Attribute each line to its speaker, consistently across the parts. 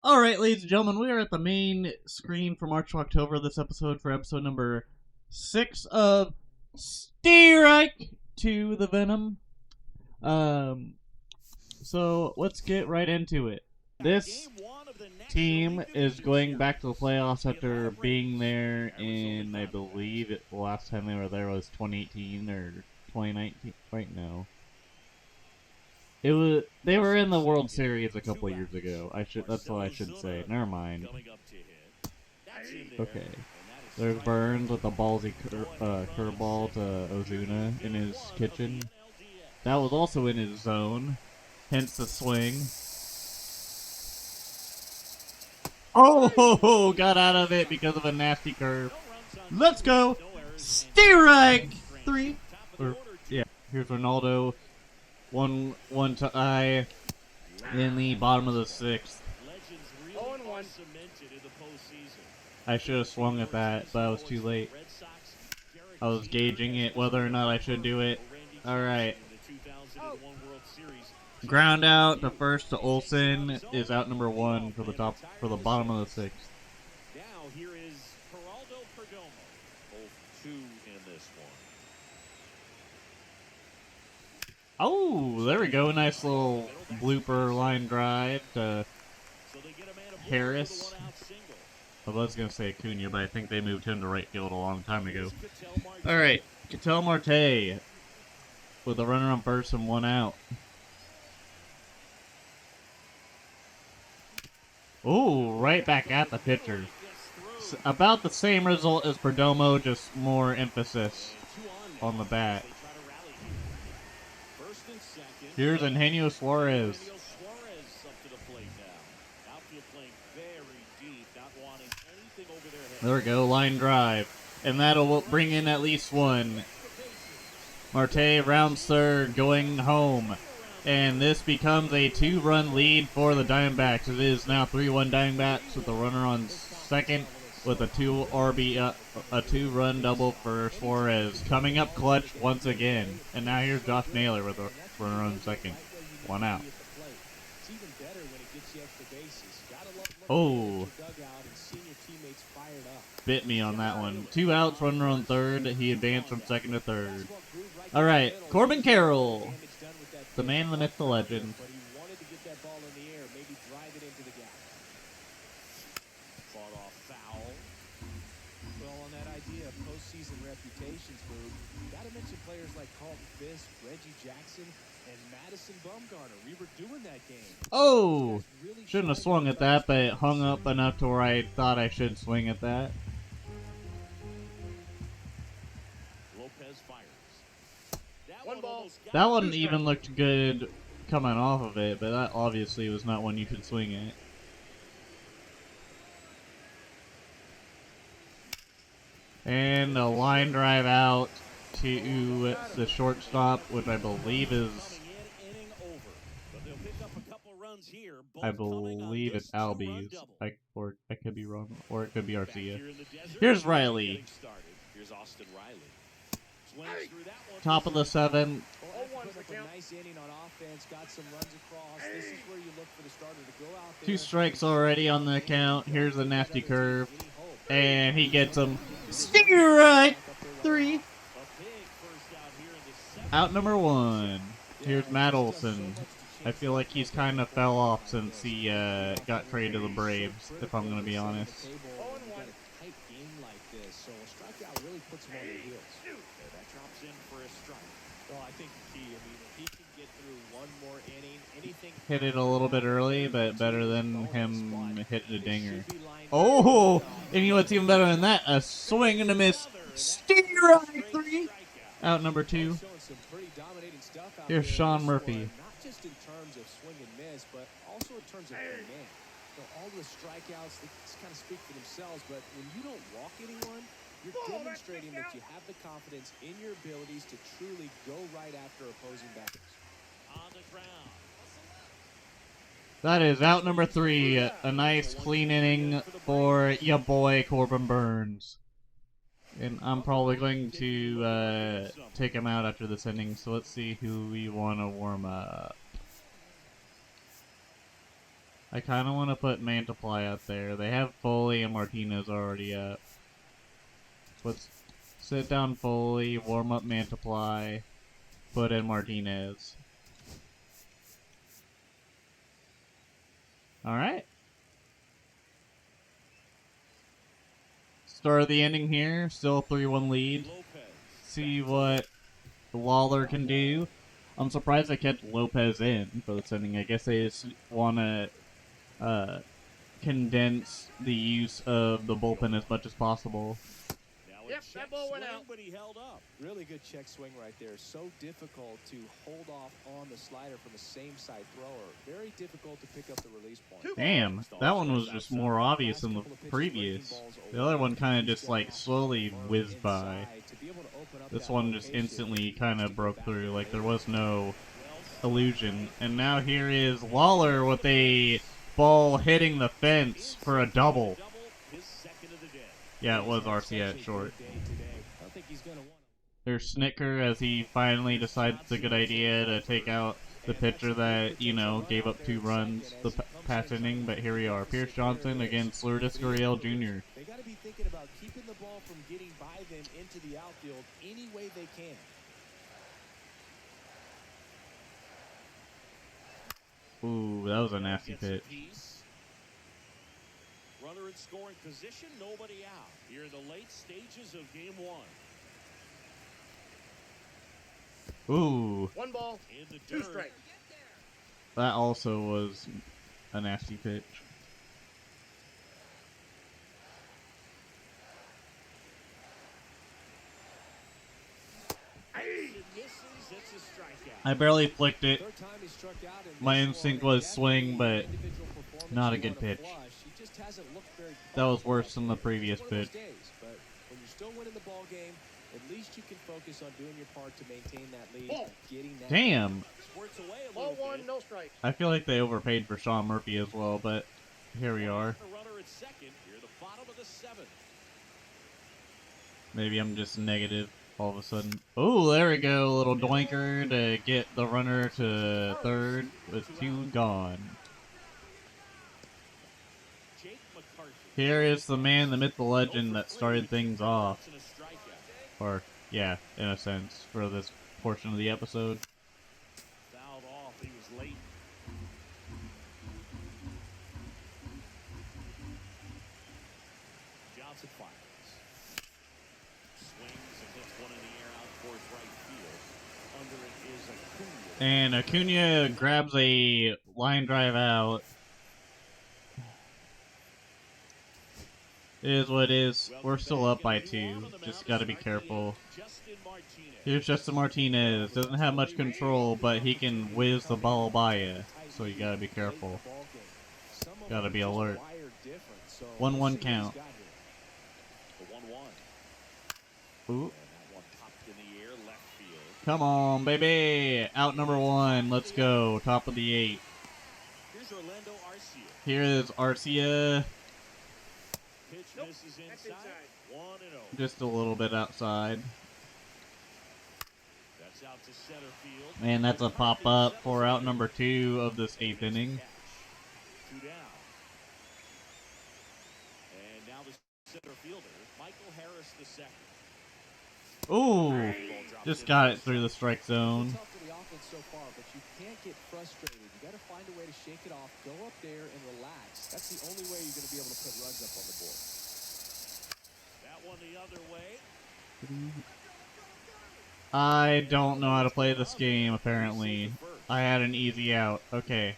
Speaker 1: Alright, ladies and gentlemen, we are at the main screen for March to October this episode for episode number 6 of Strike to the Venom. So let's get right into it. This team is going back to the playoffs after being there in, I believe, the last time they were there was 2018 or 2019. Right now. They were in the World Series a couple years ago. That's what I should say. Never mind. Okay. There's Burns with a ballsy curveball to Ozuna in his kitchen. That was also in his zone, hence the swing. Oh, got out of it because of a nasty curve. Let's go. Strike 3. Yeah, here's Ronaldo. One tie in the bottom of the 6th. I should have swung at that, but I was too late. I was gauging it whether or not I should do it. Alright. Ground out to first to Olsen is out number 1 for the bottom of the 6th.
Speaker 2: Now here is Geraldo Perdomo. Both 2 in this one.
Speaker 1: Oh, there we go. Nice little blooper line drive to Harris. I was going to say Acuna, but I think they moved him to right field a long time ago. Alright, Ketel Marte with a runner on first and 1 out. Oh, right back at the pitcher. About the same result as Perdomo, just more emphasis on the bat. Here's Eugenio Suarez. There we go, line drive. And that'll bring in at least 1. Marte rounds third, going home. And this becomes a 2-run lead for the Diamondbacks. It is now 3-1 Diamondbacks with a runner on second with a 2-run double for Suarez. Coming up clutch once again. And now here's Josh Naylor with a runner on second. 1 out. Oh. Bit me on that one. 2 outs, runner on third. He advanced from second to third. Alright, Corbin Carroll. The man, the myth, the legend. Oh! Shouldn't have swung at that, but it hung up enough to where I thought I should swing at that. That one even looked good coming off of it, but that obviously was not one you could swing at. And a line drive out to the shortstop, which I believe is... I believe it's Albies. Or I could be wrong, or it could be Arcia. Here's Riley. Top of the 7th. 2 strikes already on the account. Here's a nasty curve. And he gets him. Strike 3. Out number 1. Here's Matt Olson. I feel like he's kind of fell off since he got traded to the Braves, if I'm going to be honest. Hit it a little bit early, but better than him hitting a dinger. Oh! And you know what's even better than that? A swing and a miss. Strike 3! Out number 2. Here's Sean Murphy.
Speaker 3: Just in terms of swing and miss, but also in terms of command. So all the strikeouts, they kind of speak for themselves, but when you don't walk anyone, you're demonstrating that you have the confidence in your abilities to truly go right after opposing batters. On the ground.
Speaker 1: That is out number 3. A nice clean inning for ya boy Corbin Burns. And I'm probably going to take him out after this inning, so let's see who we want to warm up. I kind of want to put Mantiply out there. They have Foley and Martinez already up. Let's sit down Foley, warm up Mantiply, put in Martinez. Alright. Start of the inning here. Still 3-1 lead. See what Lawler can do. I'm surprised they kept Lopez in for this inning. I guess they just want to condense the use of the bullpen as much as possible.
Speaker 2: Yep, that ball went out.
Speaker 3: But he held up. Really good check swing right there. So difficult to hold off on the slider from a same side thrower. Very difficult to pick up the release point.
Speaker 1: Damn, that one was just more obvious than the previous. The other one kind of just like slowly whizzed by. This one just instantly kind of broke through, like there was no illusion. And now here is Lawler with a ball hitting the fence for a double. Yeah, it was RC at short. There's Snicker as he finally decides it's a good idea to take out the pitcher that, you know, gave up 2 runs the past inning, but here we are. Pierce Johnson against Lourdes Gurriel Jr.
Speaker 3: They got to be thinking about keeping the ball from getting by them into the outfield any way they can.
Speaker 1: Ooh, that was a nasty pitch.
Speaker 2: Runner in scoring position, nobody out. Here in the late stages of game 1.
Speaker 1: Ooh.
Speaker 2: 1 ball, 2 strikes.
Speaker 1: That also was a nasty pitch. I barely flicked it. My instinct was swing, but not a good pitch. That was worse than the previous pitch.
Speaker 3: But when you're still winning the ball game, at least you can focus on doing your part to maintain that lead. Getting that
Speaker 1: Damn.
Speaker 2: Ball 1, no strike.
Speaker 1: I feel like they overpaid for Sean Murphy as well, but here we are. Maybe I'm just negative all of a sudden. Oh, there we go. A little doinker to get the runner to third with 2 gone. Here is the man, the myth, the legend that started things off. Or, yeah, in a sense, for this portion of the episode.
Speaker 2: Fouled off, he was late. Johnson fires. Swings and hits one in the air out towards right field. Under it is Acuna.
Speaker 1: And Acuna grabs a line drive out. It is what it is. We're still up by 2. Just gotta be careful. Here's Justin Martinez. Doesn't have much control, but he can whiz the ball by you. So you gotta be careful. Gotta be alert. 1-1 count. Ooh. Come on, baby! Out number 1. Let's go. Top of the 8. Here is Arcia. Just a little bit outside. And that's a pop-up for out number 2 of this 8th inning.
Speaker 2: 2 down. And now the center fielder, Michael Harris II.
Speaker 1: Ooh! Just got it through the strike zone.
Speaker 3: So far, but you can't get frustrated. You got to find a way to shake it off, go up there and relax. That's the only way you're going to be able to put runs up on the board.
Speaker 2: That one the other way.
Speaker 1: I don't know how to play this game, apparently. I had an easy out. Okay.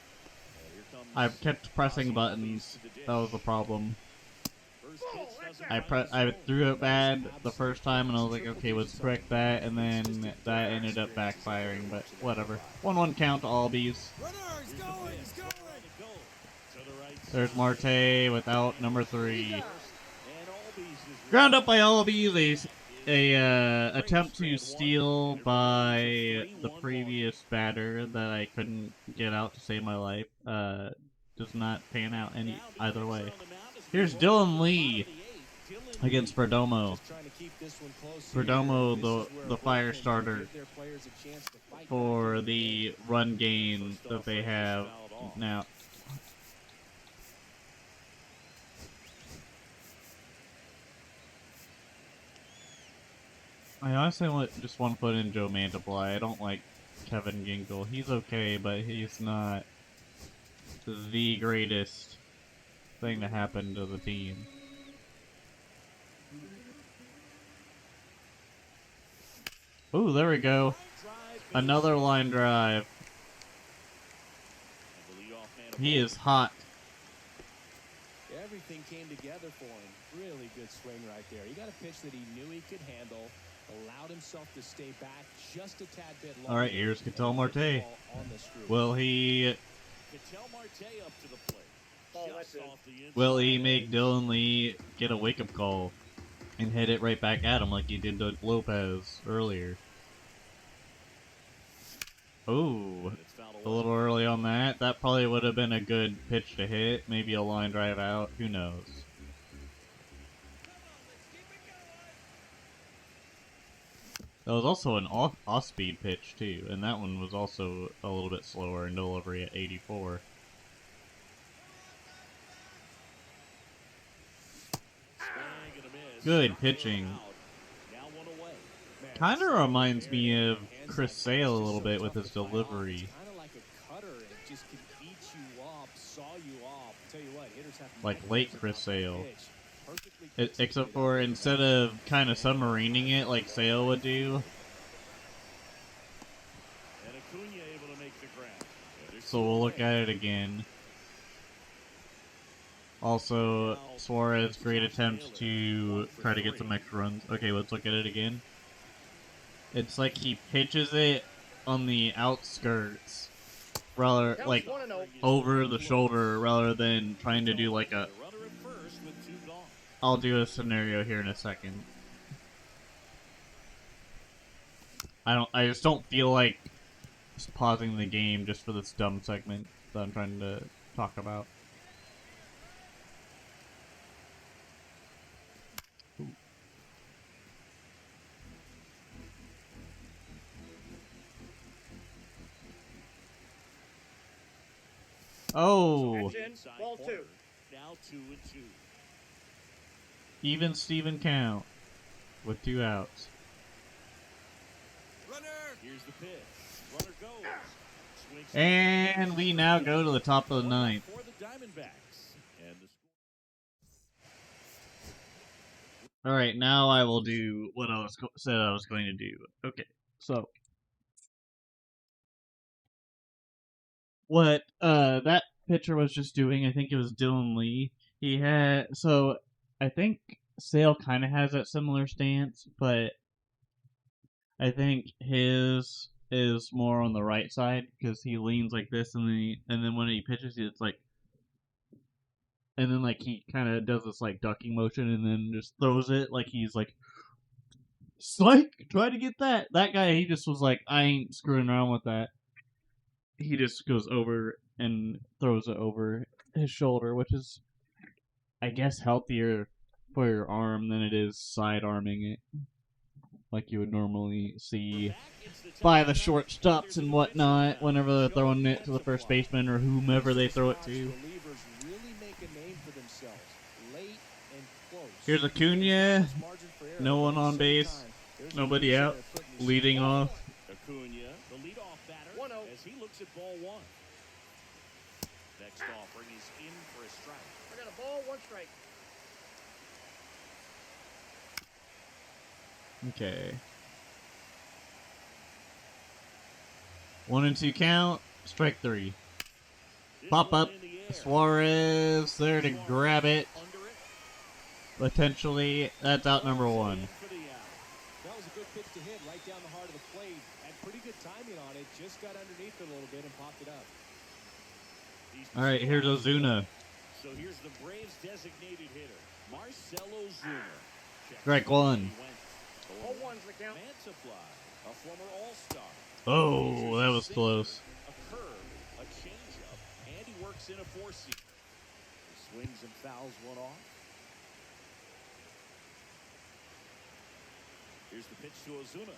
Speaker 1: I kept pressing buttons. That was the problem. I threw it bad the first time, and I was like, okay, let's correct that, and then that ended up backfiring, but whatever. 1-1 count to Albies. There's Marte without number 3. Ground up by Albies. A attempt to steal by the previous batter that I couldn't get out to save my life. Does not pan out either way. Here's Dylan Lee against Perdomo. Perdomo, the fire starter for the run game that they have now. I honestly just want to put in Joe Mantiply. I don't like Kevin Ginkel. He's okay, but he's not the greatest thing to happen to the team. Ooh, there we go. Another line drive. He is hot.
Speaker 3: Everything came together for him. Really good swing right there. He got a pitch that he knew he could handle, allowed himself to stay back just a tad bit longer.
Speaker 1: All right, here's Ketel Marte. Will he make Dylan Lee get a wake-up call and hit it right back at him like he did to Lopez earlier? Oh, a little early on that. That probably would have been a good pitch to hit. Maybe a line drive out. Who knows? That was also an off-speed pitch, too. And that one was also a little bit slower in delivery at 84. Good pitching. Kind of reminds me of Chris Sale a little bit with his delivery. Like late Chris Sale. Except for instead of kind of submarining it like Sale would do. So we'll look at it again. Also, Suarez, great attempts to try to get some extra runs. Okay, let's look at it again. It's like he pitches it on the outskirts, rather like over the shoulder, rather than trying to do like a. I'll do a scenario here in a second. I just don't feel like just pausing the game just for this dumb segment that I'm trying to talk about. Oh,
Speaker 4: Ball 2.
Speaker 2: Now 2-2.
Speaker 1: Even Steven count with 2 outs.
Speaker 2: Runner. Here's the pitch. Runner goes.
Speaker 1: And we now go to the top of the ninth.
Speaker 2: For the Diamondbacks. And
Speaker 1: All right, now I will do what I said I was going to do. Okay, so what that pitcher was just doing, I think it was Dylan Lee. I think Sale kind of has that similar stance, but I think his is more on the right side because he leans like this, and then when he pitches, it's like, and then like he kind of does this like ducking motion, and then just throws it like he's like, "Strike, try to get that." That guy, he just was like, "I ain't screwing around with that." He just goes over and throws it over his shoulder, which is, I guess, healthier for your arm than it is side arming it, like you would normally see by the shortstops and whatnot whenever they're throwing it to the first baseman or whomever they throw it to. Here's Acuna, no one on base, nobody out, leading off.
Speaker 2: Acuna, the leadoff batter, as he looks at ball 1. Next offering is in for a strike.
Speaker 4: I got a ball, 1 strike.
Speaker 1: Okay. 1-2 count, strike 3. Pop up, Suarez there to grab it. Potentially, that's out number 1.
Speaker 3: That was a good pitch to hit right down the heart of the plate. Had pretty good timing on it. Just got underneath it a little bit and popped it up.
Speaker 1: All right, here's Ozuna.
Speaker 2: So here's the Braves' designated hitter, Marcell Ozuna.
Speaker 1: Strike 1.
Speaker 4: Ball 1's the count.
Speaker 2: Mantiply, a former All-Star.
Speaker 1: Oh, that was close.
Speaker 2: A curve, a changeup, and he works in a 4-seam. He swings and fouls one off. Here's the pitch to Ozuna.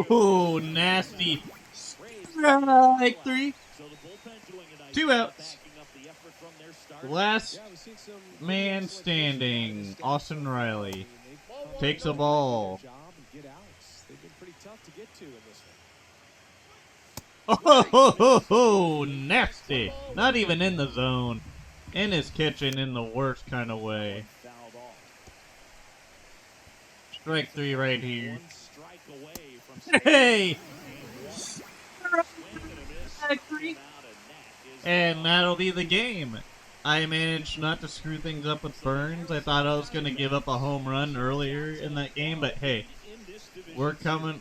Speaker 1: Oh, nasty. Strike 3.
Speaker 2: So the bullpen doing a nice
Speaker 1: 2
Speaker 2: job
Speaker 1: outs.
Speaker 2: backing up the effort from their start.
Speaker 1: Last
Speaker 3: Yeah, we've seen some
Speaker 1: man
Speaker 3: like
Speaker 1: standing, Austin Riley,
Speaker 3: they've
Speaker 1: takes a
Speaker 3: done
Speaker 1: ball.
Speaker 3: their job and get outs. They've been pretty tough to get to in this one.
Speaker 1: Oh, nasty. Not even in the zone. In his kitchen in the worst kind of way.
Speaker 2: Fouled off.
Speaker 1: Strike 3 right here.
Speaker 2: One strike away from
Speaker 1: Hey!
Speaker 2: swing and a miss. Came out, and that is
Speaker 1: And that'll be the game. I managed not to screw things up with Burns. I thought I was going to give up a home run earlier in that game, but hey, we're coming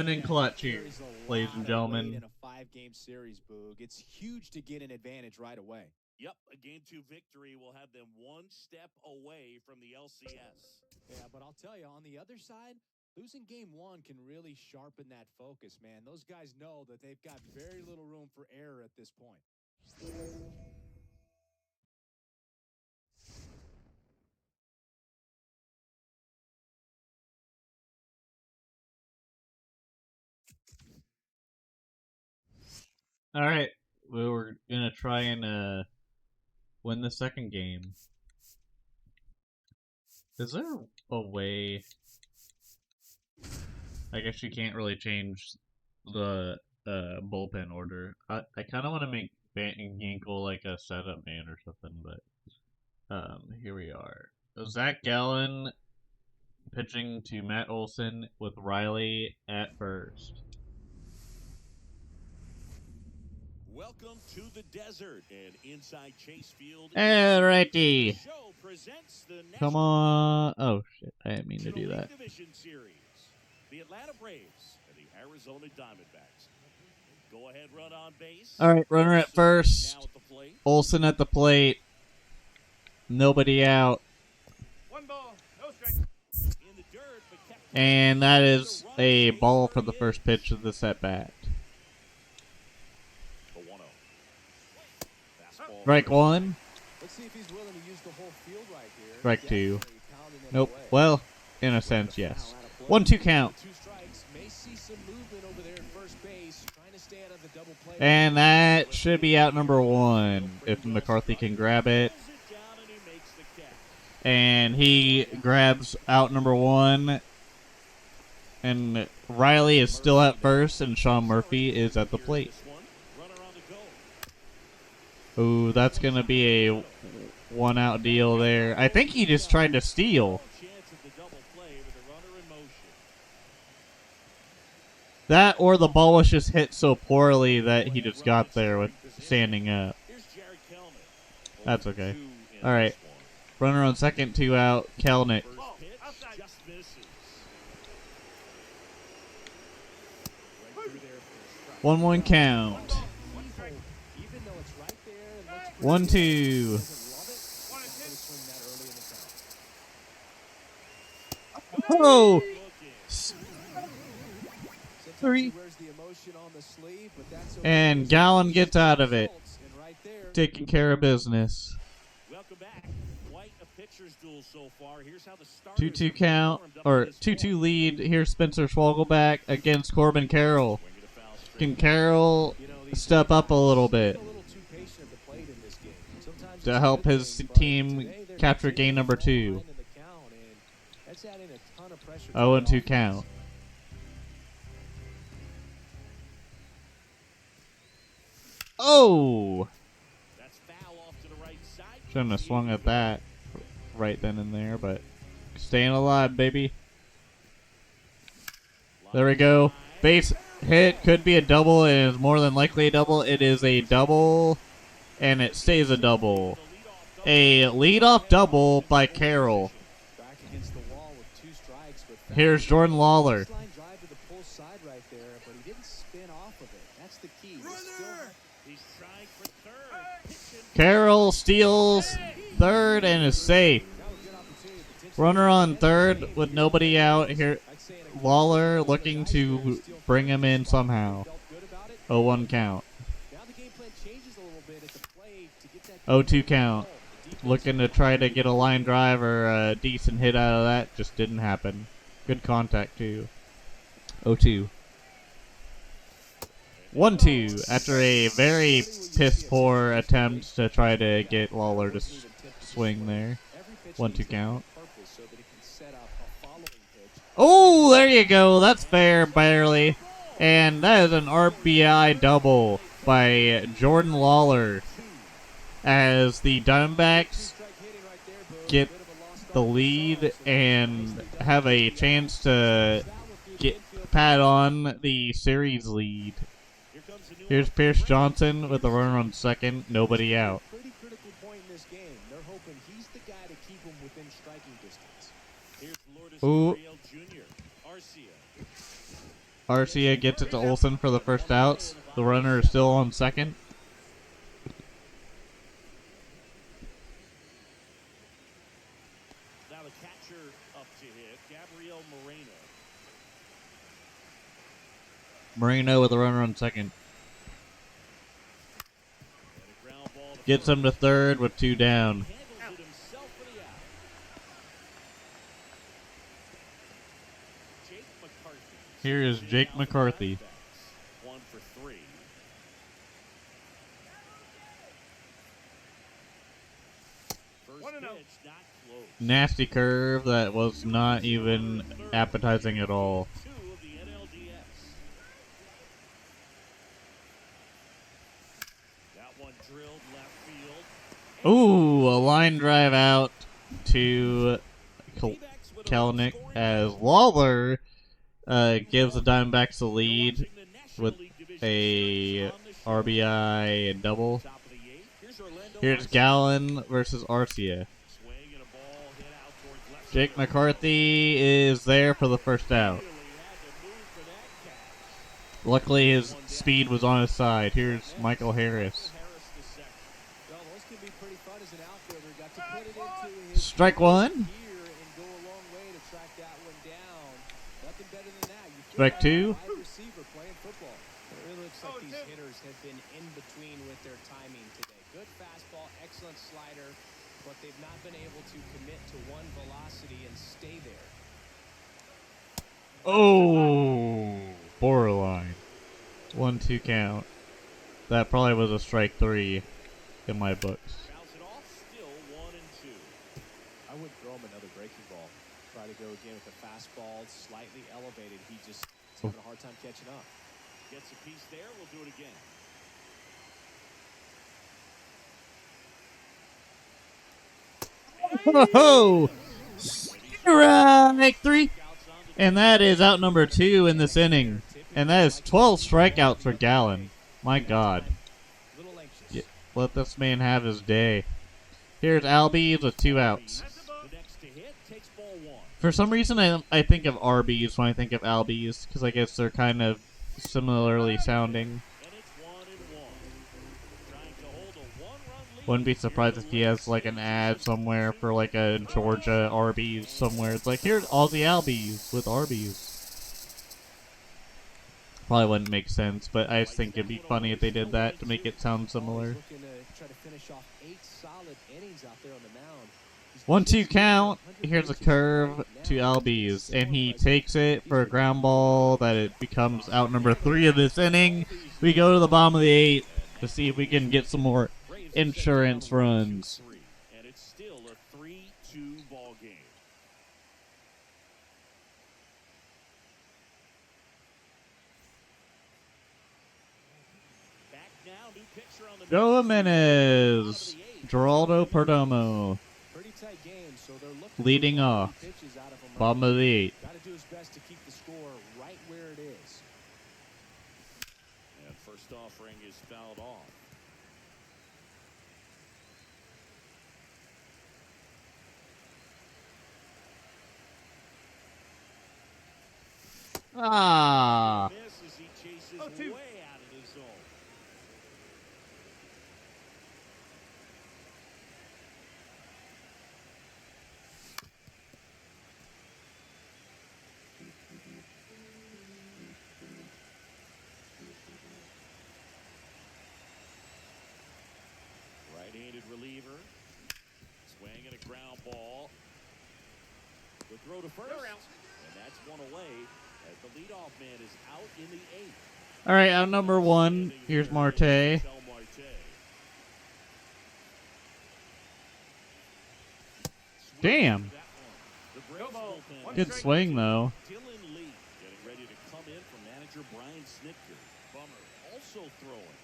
Speaker 1: in clutch here, ladies and gentlemen.
Speaker 3: In a 5-game series, Boog, it's huge to get an advantage right away.
Speaker 2: Yep, a Game 2 victory will have them one step away from the LCS.
Speaker 3: Yeah, but I'll tell you, on the other side, losing Game 1 can really sharpen that focus, man. Those guys know that they've got very little room for error at this point.
Speaker 1: All right, we were gonna try and win the second game. Is there a way? I guess you can't really change the bullpen order. I kind of want to make Yankel like a setup man or something, but here we are. Zach Gallen pitching to Matt Olson with Riley at first.
Speaker 2: Welcome to the desert and inside Chase Field.
Speaker 1: Alrighty.
Speaker 2: Show presents the
Speaker 1: Come on. Oh shit, I didn't mean to do that.
Speaker 2: Division Series. The Atlanta Braves and the Arizona Diamondbacks. Go ahead, run on base.
Speaker 1: Alright, runner at first.
Speaker 2: Now at the plate.
Speaker 1: Olson at the plate. Nobody out.
Speaker 4: 1 ball, no strike.
Speaker 2: In the dirt, but kept
Speaker 1: And that is a ball for the first pitch of this at bat.
Speaker 2: the 1-0. Fastball.
Speaker 1: Strike 1.
Speaker 3: Let's see if he's willing to use the whole field right here.
Speaker 1: Strike 2.
Speaker 3: Definitely pounding it
Speaker 1: Nope.
Speaker 3: away.
Speaker 1: Well, in a sense, yes. 1-2 count.
Speaker 3: 2 strikes. May see some movement over there at first base, trying to stay out of the double play.
Speaker 1: And that should be out number 1. If McCarthy can grab it.
Speaker 2: Pulls it down and he makes the catch.
Speaker 1: And he grabs out number 1. And Riley is still at first, and Sean Murphy is at the plate.
Speaker 2: This one, runner on the go.
Speaker 1: Ooh, that's going to be a 1-out deal there. I think he just tried to steal.
Speaker 2: Chance of the double play with the runner in motion.
Speaker 1: That or the ball was just hit so poorly that he just got there with standing up.
Speaker 2: Here's Jared Kelman.
Speaker 1: That's okay.
Speaker 2: 2 in
Speaker 1: All right.
Speaker 2: this one.
Speaker 1: Runner on second, 2 out. Kelnick.
Speaker 2: First pitch just misses. Right through there for a strike.
Speaker 1: 1-1 count.
Speaker 3: Even though it's right there and looks pretty
Speaker 1: 1-2.
Speaker 3: good, doesn't love it. Not gonna swing that early in the count.
Speaker 1: Oh!
Speaker 2: Looking.
Speaker 3: Sometimes
Speaker 1: 3.
Speaker 3: he wears the emotion on the sleeve, but that's okay.
Speaker 1: And Gallen gets out of it.
Speaker 3: And right there,
Speaker 1: Taking care of business.
Speaker 2: Welcome back. Quite a pitcher's duel so far. Here's how the starters
Speaker 1: 2-2
Speaker 2: have
Speaker 1: count.
Speaker 2: performed up
Speaker 1: Or
Speaker 2: to this
Speaker 1: 2-2
Speaker 2: point.
Speaker 1: lead. Here's Spencer Schwogelback against Corbin Carroll.
Speaker 2: Swing it a foul straight.
Speaker 1: Can Carroll
Speaker 3: you know, these
Speaker 1: step up a little bit
Speaker 3: a little too patient at the plate in this game. Sometimes
Speaker 1: to
Speaker 3: it's a
Speaker 1: help
Speaker 3: good
Speaker 1: his
Speaker 3: thing, but
Speaker 1: team
Speaker 3: today they're
Speaker 1: capture
Speaker 3: continuing
Speaker 1: game number
Speaker 3: to
Speaker 1: 2?
Speaker 3: line in the count, and that's adding a ton of pressure to the
Speaker 1: 0-2
Speaker 3: offense.
Speaker 1: count. Oh!
Speaker 2: That's foul off to the right side.
Speaker 1: Shouldn't have swung at that right then and there, but staying alive, baby. There we go. Base hit. Could be a double. It is more than likely a double. It is a double, and it stays a double. A leadoff double by Carroll.
Speaker 3: Back against the wall with 2 strikes, but
Speaker 1: Here's Jordan Lawler.
Speaker 3: Line drive to the pull side right there, but he didn't spin off of it. That's the key.
Speaker 2: He's trying for third. Pitching.
Speaker 1: Carroll steals third and is safe. Runner on third with nobody out here. Lawler looking to bring him in somehow. 0-1 count.
Speaker 3: Now the game plan changes a little bit at the plate to get that
Speaker 1: 0-2 count. Looking to try to get a line drive or a decent hit out of that. Just didn't happen. Good contact, too. 0-2. 1-2 after a very piss poor attempt to try to get Lawler to swing there. 1-2 count. Oh, there you go. That's fair, barely. And that is an RBI double by Jordan Lawler as the Diamondbacks get the lead and have a chance to pat on the series lead. Here's Pierce Johnson with a runner on second, nobody out.
Speaker 3: Pretty critical point in this game. They're hoping he's the guy to keep them within striking distance.
Speaker 2: Here's Lourdes
Speaker 1: Ooh.
Speaker 2: Gabriel Jr. Arcia.
Speaker 1: Arcia gets it to Olsen for the first outs. The runner is still on second.
Speaker 2: Now the catcher up to hit, Gabriel Moreno.
Speaker 1: Moreno with a runner on second.
Speaker 2: And a ground ball to
Speaker 1: Gets him to third with 2 down.
Speaker 2: handles it himself for the out. Jake McCarthy.
Speaker 1: Here is Jake McCarthy.
Speaker 2: 1 for 3. First
Speaker 4: 1-0.
Speaker 2: pitch, not close.
Speaker 1: Nasty curve that was not even appetizing at all.
Speaker 2: 2 of the NLDS. That one drilled left field.
Speaker 1: Ooh, a line drive out to
Speaker 2: D-backs with a
Speaker 1: Kalanick
Speaker 2: scoring
Speaker 1: as Lawler gives the Diamondbacks the lead with a RBI and double.
Speaker 2: top of the 8th. Here's Orlando
Speaker 1: Here's
Speaker 2: Arcia.
Speaker 1: Gallen versus Arcia.
Speaker 2: Swing and a ball hit out towards left
Speaker 1: Jake
Speaker 2: field.
Speaker 1: McCarthy is there for the first out.
Speaker 2: Really had to move for that catch.
Speaker 1: Luckily, his speed was on his side. Here's Michael Harris.
Speaker 2: Harris to second.
Speaker 3: Well, those can be pretty fun as an outfielder. Got to put it into his
Speaker 1: Strike one.
Speaker 3: gear and go a long way to track that one down. Nothing better than that. You feel
Speaker 1: Strike
Speaker 3: like
Speaker 1: two.
Speaker 3: a wide receiver playing football.
Speaker 5: It really looks like these hitters have been in between with their timing today. Good fastball, excellent slider, but they've not been able to commit to one velocity and stay there.
Speaker 1: Oh, borderline. 1-2 count. That probably was a strike 3 in my books.
Speaker 2: Fouls it off, still 1 and 2.
Speaker 3: I would throw him another breaking ball. Try to go again with the fastball, slightly elevated. He just is having a hard time catching up.
Speaker 2: Gets a piece there, we'll do it again.
Speaker 1: Ho-ho! Strike 3! And that is out number 2 in this inning. And that is 12 strikeouts for Gallen. My God.
Speaker 3: Little anxious.
Speaker 1: Yeah, let this man have his day. Here's Albies with 2 outs.
Speaker 2: The next to hit takes ball 1.
Speaker 1: For some reason, I think of Arby's when I think of Albies, because I guess they're kind of similarly sounding.
Speaker 2: And it's 1 and 1. Trying to hold a 1-run lead.
Speaker 1: Wouldn't be surprised if he has like an ad somewhere for like a Georgia Arby's somewhere. It's like, here's Aussie Albies with Arby's. Probably wouldn't make sense, but I just think it'd be funny if they did that to make it sound similar.
Speaker 3: Looking to try to finish off 8 solid innings out there on the mound. He's
Speaker 1: 1-2 count. Here's a curve to Albies, and he takes it for a ground ball that it becomes out number 3 of this inning. We go to the bottom of the 8th to see if we can get some more insurance runs.
Speaker 2: And it's still a 3-2 ball game. Back now, new pitcher on the
Speaker 1: Joe Jimenez, Geraldo Perdomo,
Speaker 3: pretty tight game, so they're looking
Speaker 1: leading
Speaker 3: for
Speaker 1: off.
Speaker 3: pitches out of him right
Speaker 1: Bottom of the 8th.
Speaker 3: Got to do his best to keep the score right where it is.
Speaker 2: And first offering is fouled off.
Speaker 1: Ah,
Speaker 2: Miss as he chases
Speaker 4: 0-2.
Speaker 2: way out of the zone. Right-handed reliever. Swing and a ground ball. The throw to first. And that's one away as the leadoff man is out in the 8th.
Speaker 1: All right, out number 1. Here's Marte. Damn. Good swing, though.
Speaker 2: Dylan Lee getting ready to come in for manager Brian Snitker. Bummer also throwing.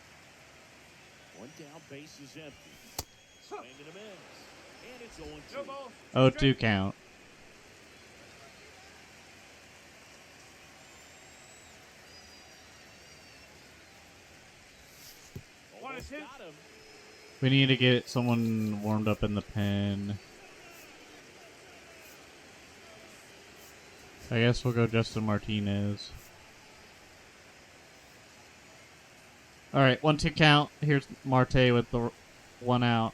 Speaker 2: One down, base is empty. Swing and a miss. And it's 0-2.
Speaker 1: 0-2 count.
Speaker 2: Almost got him.
Speaker 1: We need to get someone warmed up in the pen. I guess we'll go Justin Martinez. Alright, 1-2 count. Here's Marte with the 1 out.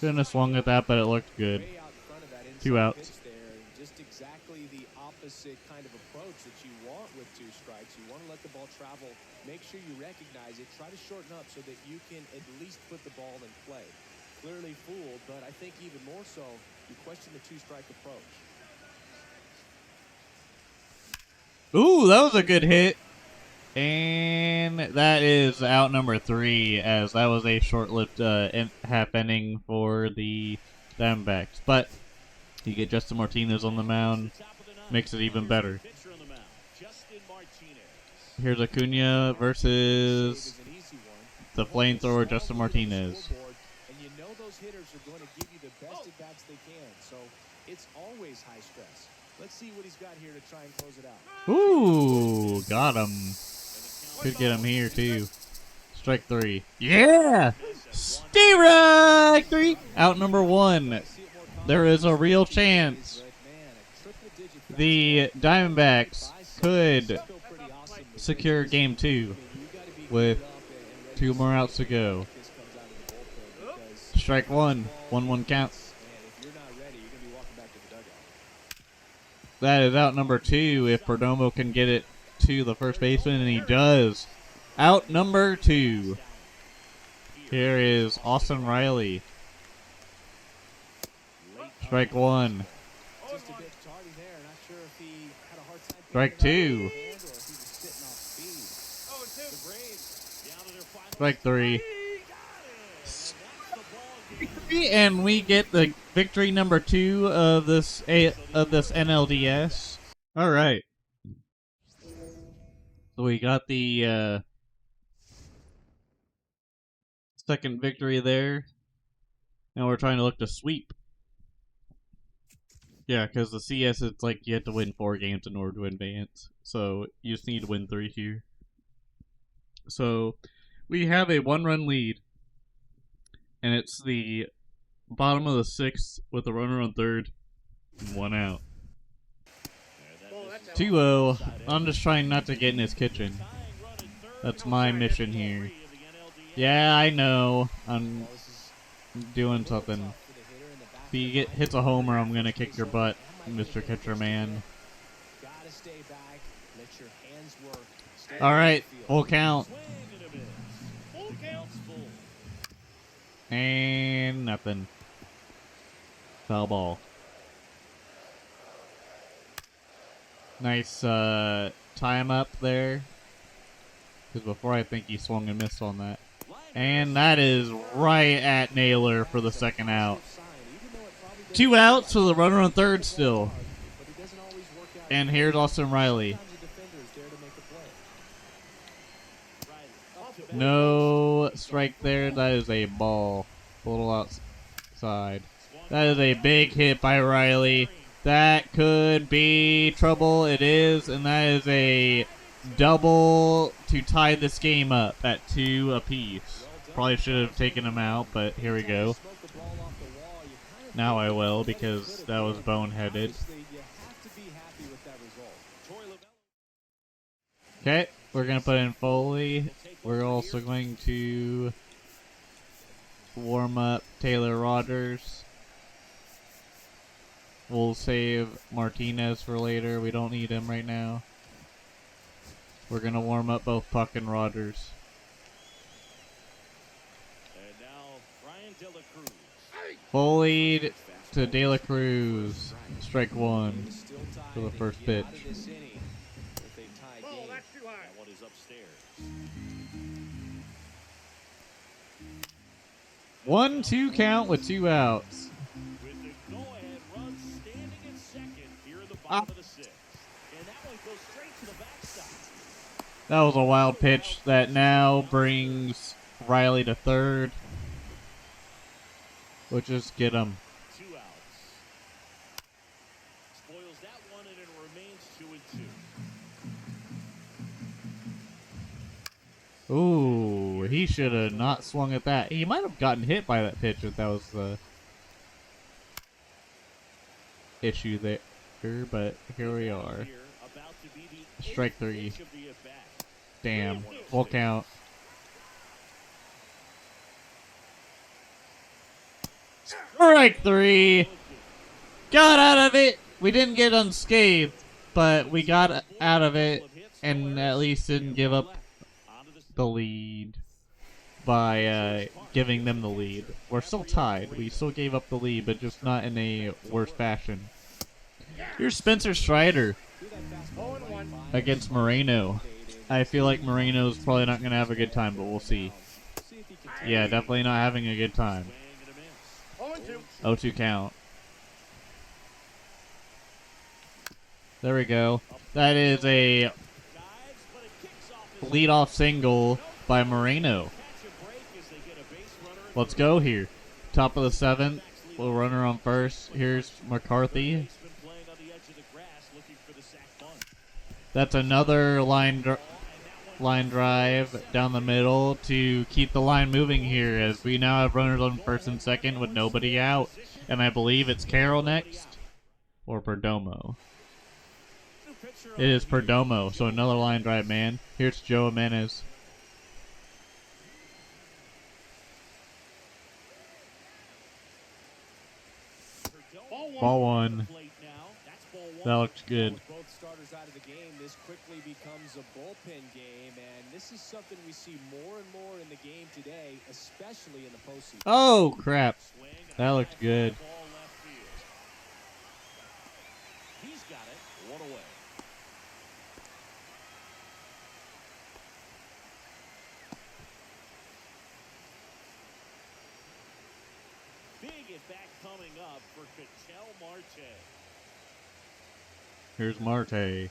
Speaker 1: Shouldn't have swung at that, but it looked good.
Speaker 3: Way out in front of that
Speaker 1: 2
Speaker 3: inside
Speaker 1: outs.
Speaker 3: pitch there, and just exactly the opposite kind of approach that you want with 2 strikes. You want to let the ball travel. Make sure you recognize it. Try to shorten up so that you can at least put the ball in play. Clearly fooled, but I think even more so, you question the 2-strike approach.
Speaker 1: Ooh, that was a good hit. And that is out number 3, as that was a short-lived half inning for the Diamondbacks. But you get Justin Martinez on the mound, makes it even better. Here's Acuna versus the flamethrower Justin Martinez.
Speaker 3: And you know those hitters are going to give you the best at-bats they can, so it's always high stress. Let's see what he's got here to try and close it out.
Speaker 1: Ooh, got him. Could get him here, too. Strike 3. Yeah! Strike 3! Out number 1. There is a real chance the Diamondbacks could secure Game 2 with 2 more outs to go. Strike 1. 1-1 count. That is out number 2 if Perdomo can get it to the first baseman, and he does. Out number 2. Here is Austin Riley. Strike 1. Strike 2. Strike 3. And we get the victory number 2 of this NLDS. All right. So we got the second victory there. Now we're trying to look to sweep. Yeah, because the CS, it's like you have to win 4 games in order to advance. So you just need to win 3 here. So we have a 1-run lead. And it's the bottom of the 6th with a runner on 3rd and 1 out. 2-0. I'm just trying not to get in his kitchen. That's my mission here. Yeah, I know. I'm doing something. If he hits a homer, I'm going to kick your butt, Mr. Catcher Man. Alright, full count. And nothing. Foul ball. Nice time up there. Because before I think he swung and missed on that. And that is right at Naylor for the 2nd out. 2 outs with a runner on 3rd still. And here's Austin Riley. No strike there. That is a ball. A little outside. That is a big hit by Riley. That could be trouble. It is. And that is a double to tie this game up at 2 apiece. Probably should have taken him out, but here we go. Now I will, because that was boneheaded. Okay, we're going to put in Foley. We're also going to warm up Taylor Rogers. We'll save Martinez for later. We don't need him right now. We're going to warm up both Puck and Rogers.
Speaker 2: And now Brian De La Cruz.
Speaker 1: Foley to De La Cruz. Strike one
Speaker 5: Still tied.
Speaker 1: for the
Speaker 5: They
Speaker 1: first
Speaker 5: get out
Speaker 1: pitch.
Speaker 5: of this inning with a tie
Speaker 4: Ball,
Speaker 5: game.
Speaker 4: that's too high.
Speaker 2: That one is upstairs.
Speaker 1: 1-2 count with 2 outs.
Speaker 2: With the go-ahead run standing at second here in the
Speaker 1: Ah.
Speaker 2: bottom of the sixth. And that one goes straight to the backstop.
Speaker 1: That was a wild pitch that now brings Riley to third. We'll just get him.
Speaker 2: 2 outs. Spoils that one, and it remains 2-2.
Speaker 1: Ooh, he should have not swung at that. He might have gotten hit by that pitch if that was the issue there. But here we are.
Speaker 2: Here, about to be the
Speaker 1: Strike
Speaker 2: eighth
Speaker 1: 3.
Speaker 2: pitch of the at-bat.
Speaker 1: Damn. Full count. Strike 3. Got out of it. We didn't get unscathed, but we got out of it and at least didn't give up the lead by giving them the lead. We're still tied. We still gave up the lead, but just not in a worse fashion. Here's Spencer Strider against Moreno. I feel like Moreno's probably not going to have a good time, but we'll see. Yeah, definitely not having a good time. 0-2 count. There we go. That is a leadoff single by Moreno. Let's go here. Top of the 7th. Little runner on first. Here's McCarthy. That's another line drive down the middle to keep the line moving here, as we now have runners on first and second with nobody out. And I believe it's Carroll next, or Perdomo. It is Perdomo, so another line drive, man. Here's Joe Jimenez. Ball one. That looks good.
Speaker 5: With both starters out of the game, this quickly becomes a bullpen game, and this is something we see more and more in the game today, especially in the postseason.
Speaker 1: Oh, crap. That looked good.
Speaker 2: He's got it. One away. Big at bat coming up for Ketel Marte.
Speaker 1: Here's Marte.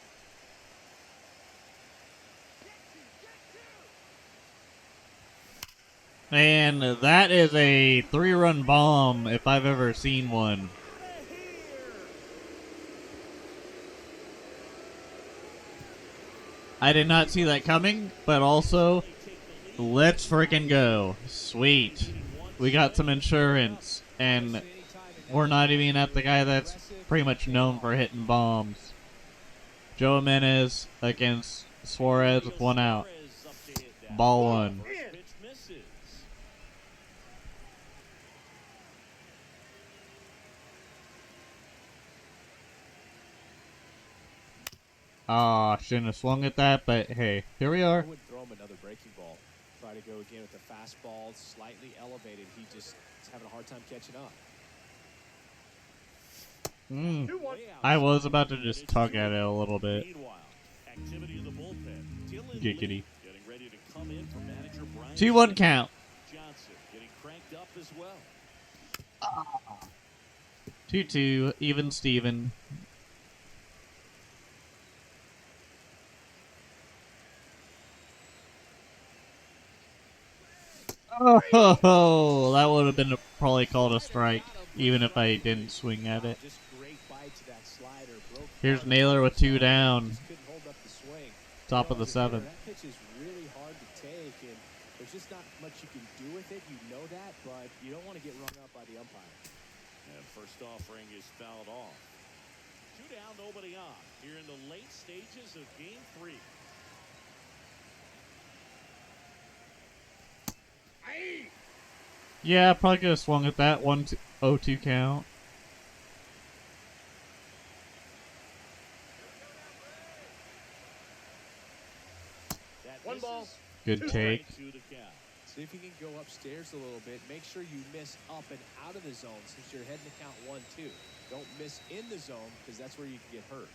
Speaker 1: And that is a 3-run bomb if I've ever seen one. I did not see that coming, but also, let's freaking go. Sweet. We got some insurance, and we're not even at the guy that's pretty much known for hitting bombs. Joe Jimenez against Suarez with 1 out. Ball 1. Ah, shouldn't have swung at that, but hey, here we
Speaker 5: I
Speaker 1: are.
Speaker 5: would throw him another breaking ball. Try to go again with the fastball, slightly elevated. He just is having a hard time catching up.
Speaker 1: I was about to just tug at it a little bit.
Speaker 2: Activity in the bullpen.
Speaker 1: Giggity.
Speaker 2: Getting ready to come in for manager Brian
Speaker 1: 2-1 count.
Speaker 2: Johnson getting cranked up as well.
Speaker 1: 2-2, even Steven. Oh, that would have been probably called a strike, even if I didn't swing at it.
Speaker 5: Just great bite to that slider. Broke
Speaker 1: Here's Naylor with 2 down.
Speaker 5: just couldn't hold up the swing.
Speaker 1: Top of the
Speaker 5: You know,
Speaker 1: 7th.
Speaker 5: That pitch is really hard to take, and there's just not much you can do with it. You know that, but you don't want to get rung up by the umpire.
Speaker 2: And first offering is fouled off. 2 down, nobody on. Here in the late stages of Game 3.
Speaker 1: Yeah, I probably could have swung at that 1-0-2 count.
Speaker 2: That
Speaker 4: One ball.
Speaker 2: misses.
Speaker 1: Good take.
Speaker 2: To the count.
Speaker 3: See if you can go upstairs a little bit. Make sure you miss up and out of the zone since you're heading to count 1-2. Don't miss in the zone because that's where you can get hurt.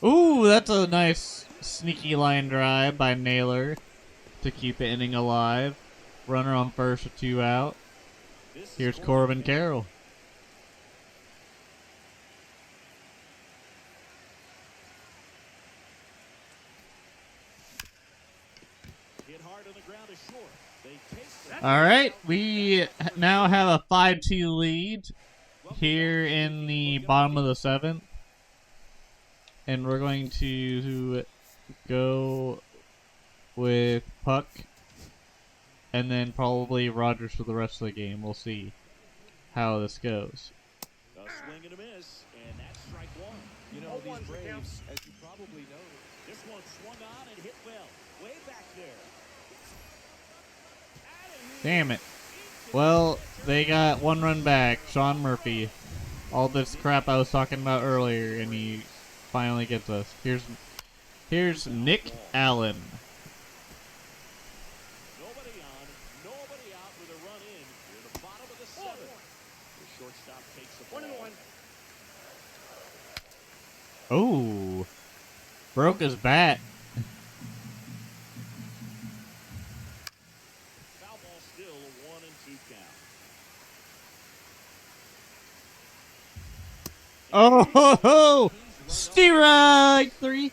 Speaker 1: Ooh, that's a nice sneaky line drive by Naylor to keep the inning alive. Runner on first with 2 out. Here's Corbin Carroll. All right, we now have a 5-2 lead here in the bottom of the 7th. And we're going to go with Puck and then probably Rogers for the rest of the game. We'll see how this goes.
Speaker 2: A swing and a miss, and that's strike 1.
Speaker 3: You know, these Braves, as you probably noted,
Speaker 2: this one swung on and hit well. Way back there.
Speaker 1: Damn it. Well, they got 1 run back. Sean Murphy. All this crap I was talking about earlier, and he finally gets us. Here's Nick Allen.
Speaker 2: Nobody on, nobody out with a run in. We're in the bottom of the 7th. The shortstop takes the ball.
Speaker 1: 1-1. Oh. Broke his bat.
Speaker 2: Foul ball still a 1-2 count.
Speaker 1: Oh ho ho! Strike 3.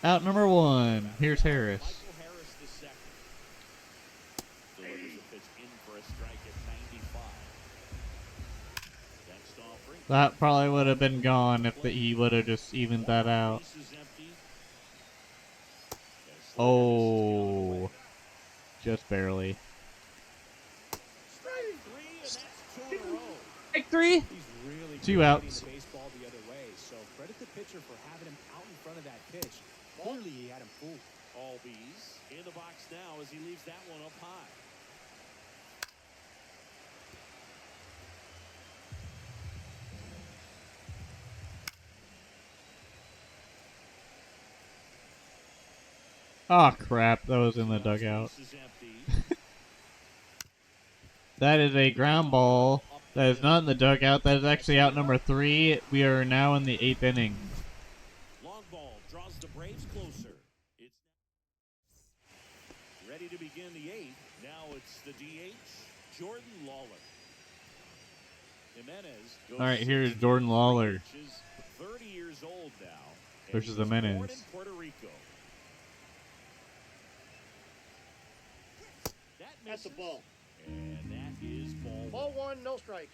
Speaker 1: Out number 1. Here's Harris.
Speaker 2: Michael Harris the second. Delivers a pitch in for a strike at 95. Next offering.
Speaker 1: That probably would have been gone if he would have just evened that out.
Speaker 2: Base is empty.
Speaker 1: Oh. Just barely.
Speaker 2: Strike 3, and that's 2 in a row.
Speaker 1: Strike 3.
Speaker 3: he's really
Speaker 1: 2
Speaker 3: good at
Speaker 1: outs.
Speaker 3: hitting the baseball the other way. So credit the pitcher for having him out in front of that pitch. Clearly, he had him fooled.
Speaker 2: Albies in the box now as he leaves that one up high.
Speaker 1: Oh crap, that was in the dugout.
Speaker 2: Base is empty.
Speaker 1: That is a ground ball. That is not in the dugout. That is actually out number 3. We are now in the 8th inning.
Speaker 2: Long ball draws the Braves closer. It's ready to begin the 8th. Now it's the DH, Jordan Lawler. Jimenez goes
Speaker 1: All right, here's Jordan Lawler
Speaker 2: which is 30 years old now. and
Speaker 1: versus
Speaker 2: he was
Speaker 1: Jimenez.
Speaker 2: born in Puerto Rico. That
Speaker 4: That's a
Speaker 2: misses,
Speaker 4: ball.
Speaker 2: and that is ball.
Speaker 4: Ball 1, no strikes.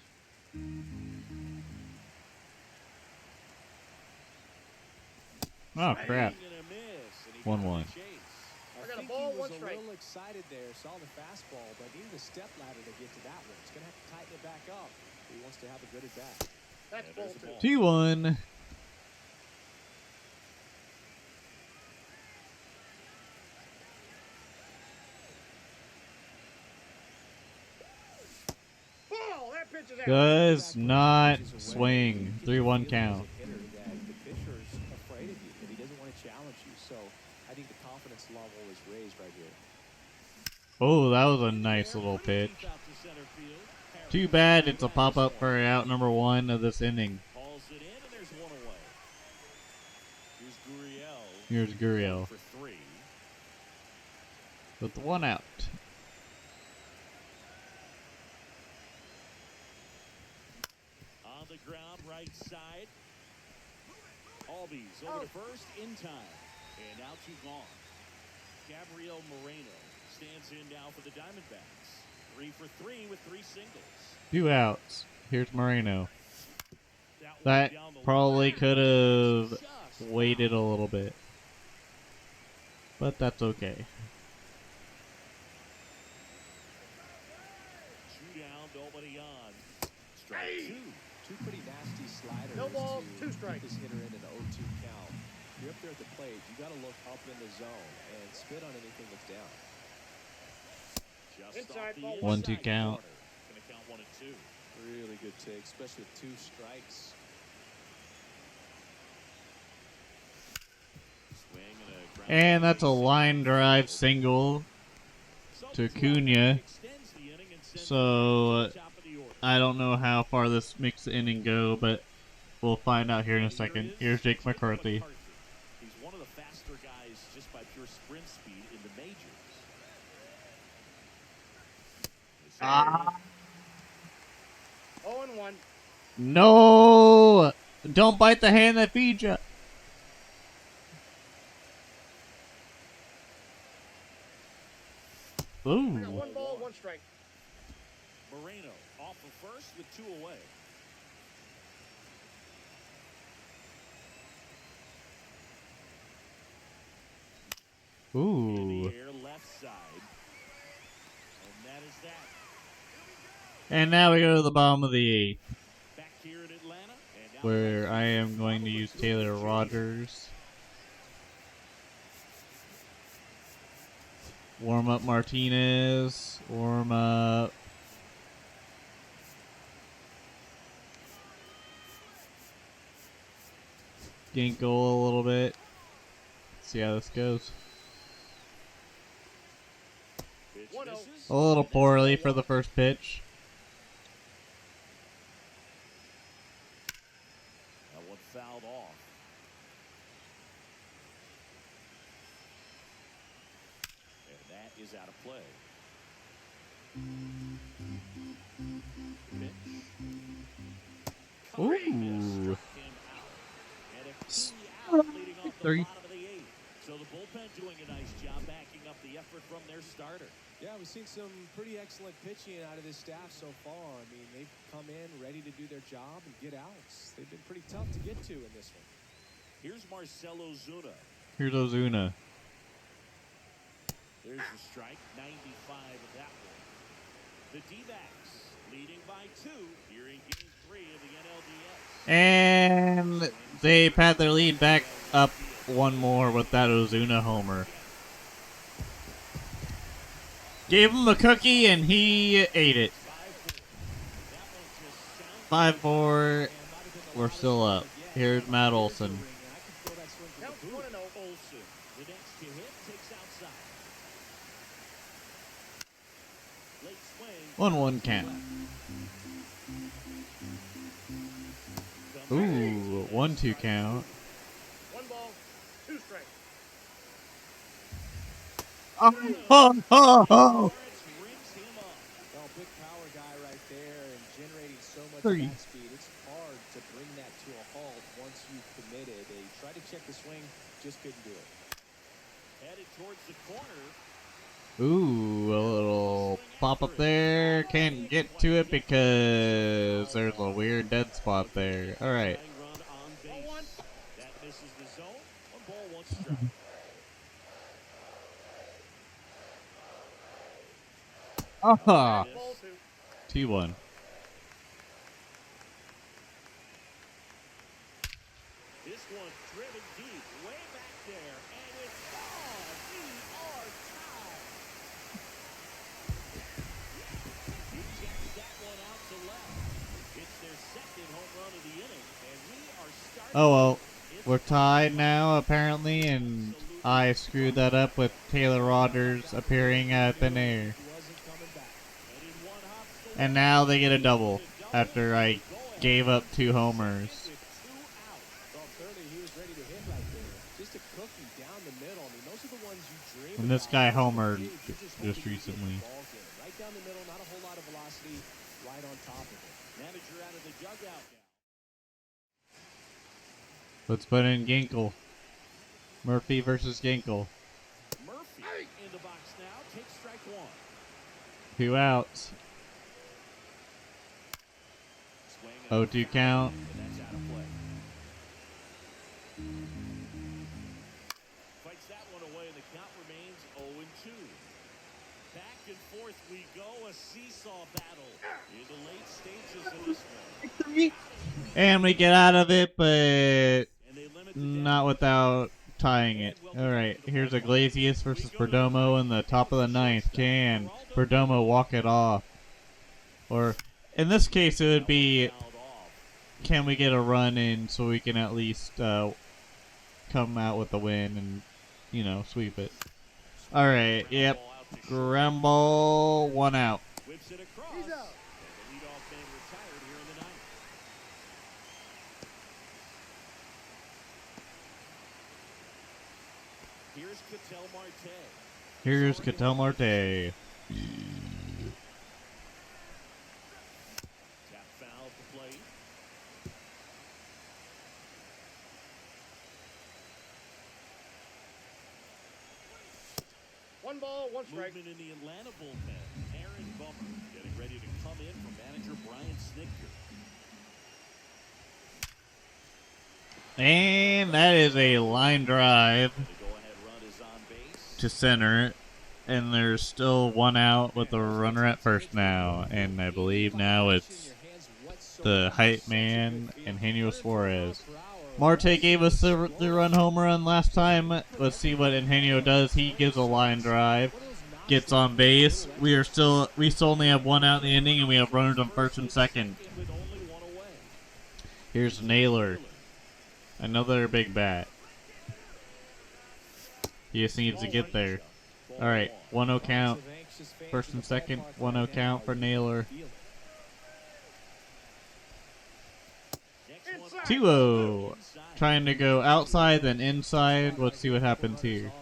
Speaker 1: Oh crap.
Speaker 2: Swing and a miss, and he
Speaker 1: 1-1.
Speaker 2: got the chase.
Speaker 4: I got a
Speaker 3: think
Speaker 4: ball,
Speaker 3: he was
Speaker 4: 1
Speaker 3: a
Speaker 4: strike.
Speaker 3: little excited there, saw the fastball, but needed a step ladder to get to that one. He's going to have to tighten it back up. He wants to have a good at bat.
Speaker 4: That's
Speaker 2: Yeah,
Speaker 4: ball
Speaker 2: there's a
Speaker 4: 2.
Speaker 2: ball.
Speaker 1: 2-1.
Speaker 4: Ball! That pitch is out.
Speaker 1: Does not
Speaker 3: Pitches away.
Speaker 1: swing.
Speaker 3: You can
Speaker 1: 3-1
Speaker 3: feel
Speaker 1: count.
Speaker 3: as a hitter that the pitcher's afraid of you, that he doesn't want to challenge you. So I think the confidence level is raised right here.
Speaker 1: Oh, that was a nice little pitch.
Speaker 2: Deep out to center field.
Speaker 1: Too bad it's a pop-up for out number 1 of this inning.
Speaker 2: Calls it in, and there's one away. Here's Gurriel.
Speaker 1: Here's Gurriel
Speaker 2: For 3.
Speaker 1: with 1 out.
Speaker 2: On the ground, right side. Albies over to first in time. And now 2 gone. Gabriel Moreno stands in now for the Diamondbacks. 3 for 3 with 3 singles.
Speaker 1: 2 outs. Here's Moreno.
Speaker 2: one
Speaker 1: That
Speaker 2: down the
Speaker 1: probably
Speaker 2: line.
Speaker 1: could have
Speaker 2: Just
Speaker 1: waited a little bit. But that's okay.
Speaker 2: 2 down, nobody on. Strike 2.
Speaker 3: Two pretty nasty sliders.
Speaker 4: No balls,
Speaker 3: to
Speaker 4: 2 strikes.
Speaker 3: Keep this hitter in an 0-2 count. You're up there at the plate. You got to look up in the zone and spit on anything that's down.
Speaker 2: Just
Speaker 4: Inside
Speaker 2: off the
Speaker 4: ball,
Speaker 1: 1-2
Speaker 2: inside
Speaker 1: count.
Speaker 2: corner. Gonna count 1 and 2.
Speaker 3: Really good take, especially with 2 strikes.
Speaker 2: Swing and a ground
Speaker 1: And that's a
Speaker 2: ball.
Speaker 1: line drive single to Cunha. So I don't know how far this makes the inning go, but we'll find out here in a second. Here's Jake McCarthy.
Speaker 2: He's one of the faster guys just by pure sprint speed in the majors.
Speaker 1: Ah.
Speaker 4: 0-1.
Speaker 1: No! Don't bite the hand that feeds you.
Speaker 4: I got
Speaker 1: Ooh.
Speaker 4: 1 ball, 1 strike.
Speaker 2: Moreno off of first with 2 away. In
Speaker 1: Ooh.
Speaker 2: the air left side. And that is that.
Speaker 1: And now we go to the bottom of the 8th,
Speaker 2: Back here in Atlanta. And now
Speaker 1: where I am going to use Taylor Rogers. Warm up Martinez. Warm up. Ginkle a little bit. See how this goes.
Speaker 2: pitch
Speaker 4: 1-0.
Speaker 2: misses.
Speaker 1: A little poorly for the first pitch.
Speaker 2: That one fouled off. And that is out of play. Pitch.
Speaker 1: Ooh.
Speaker 2: Struck him out. And a key out leading off the
Speaker 1: 3.
Speaker 2: bottom of the 8th. So the bullpen doing a nice job backing up the effort from their starter.
Speaker 3: Yeah, we've seen some pretty excellent pitching out of this staff so far. I mean, they've come in ready to do their job and get outs. They've been pretty tough to get to in this one.
Speaker 2: Here's Marcelo Zuna.
Speaker 1: Here's Ozuna.
Speaker 2: There's the strike, 95 of that one. The D-backs leading by 2 here in Game 3 of the NLDS.
Speaker 1: And they've had their lead back up one more with that Ozuna homer. Gave him a cookie and he ate it. 5-4. We're still up. Here's Matt Olson.
Speaker 4: Count 1-0.
Speaker 2: Olsen, the next to hit, takes outside. Late swing.
Speaker 1: 1-1 count. Ooh, 1-2 count.
Speaker 4: 1 ball, 2 strikes.
Speaker 1: Oh.
Speaker 2: Lawrence rings him up.
Speaker 3: Well, big power guy right there and generating so much
Speaker 1: 3.
Speaker 3: bat speed. It's hard to bring that to a halt once you've committed. They tried to check the swing, just couldn't do it.
Speaker 2: Headed towards the corner.
Speaker 1: Ooh, a little pop up there. Can't get to it because there's a weird dead spot there. All right.
Speaker 2: Tying run on base.
Speaker 4: 0-1.
Speaker 2: That misses the zone. 1 ball, 1 strike.
Speaker 1: Aha.
Speaker 4: Ball 2.
Speaker 1: 2-1.
Speaker 2: This one driven deep, way back there, and it's gone. E.R. tied. He checks that one out to left. It's their second home run of the inning, and we are starting.
Speaker 1: Oh well. We're tied now, apparently, and I screwed that up with Taylor Rogers appearing at thin air.
Speaker 3: Wasn't coming back.
Speaker 2: And in one hop,
Speaker 1: And now they get a double after I gave up 2 homers.
Speaker 2: with 2 outs.
Speaker 3: Well, clearly he was ready to hit right there. Just a cookie down the middle. I mean, those are the ones you dream
Speaker 1: And this
Speaker 3: about.
Speaker 1: guy
Speaker 3: Those are the
Speaker 1: homered
Speaker 3: games you just hope
Speaker 1: just
Speaker 3: that you get the
Speaker 1: recently.
Speaker 3: ball game. Right down the middle, not a whole lot of velocity, right on top of it.
Speaker 2: Manager out of the dugout now.
Speaker 1: Let's put in Ginkle. Murphy versus Ginkle.
Speaker 2: Murphy in the box now. Takes strike 1.
Speaker 1: 2 outs.
Speaker 2: Swing and
Speaker 1: 0-2 count.
Speaker 2: and that's out of play. Fights that one away, and the count remains 0-2. Back and forth we go, a seesaw battle in the late stages of this one.
Speaker 1: And we get out of it, but
Speaker 2: And they limit the
Speaker 1: not without tying it. Alright, here's Iglesias versus Perdomo in the top of the 9th. Can Perdomo walk it off? Or, in this case, it would be,
Speaker 2: fouled off.
Speaker 1: can we get a run in so we can at least come out with the win and, you know, sweep it. Alright, yep.
Speaker 2: Ball out
Speaker 1: Ground ball, 1 out.
Speaker 2: Whips it across.
Speaker 4: He's out.
Speaker 2: And the leadoff man retired here in the ninth. Here's Ketel Marte.
Speaker 1: Here's Ketel Marte.
Speaker 2: Tap foul at the plate.
Speaker 4: One ball, one strike.
Speaker 2: Movement in the Atlanta bullpen. Aaron Bummer getting ready to come in from manager Brian Snitker.
Speaker 1: And that is a line drive
Speaker 2: The go-ahead run is on base.
Speaker 1: to center. And there's still 1 out with the runner at first now. And I believe now it's the hype man, Eugenio Suarez. Marte gave us the run home run last time. Let's see what Eugenio does. He gives a line drive, gets on base. We still only have 1 out in the inning, and we have runners on first and second.
Speaker 2: With only one away.
Speaker 1: Here's Naylor, another big bat. He just needs to get there. All right, 1-0 count. First and second, 1-0 count for Naylor. 2-0. Trying to go outside, then inside. Let's see what happens here.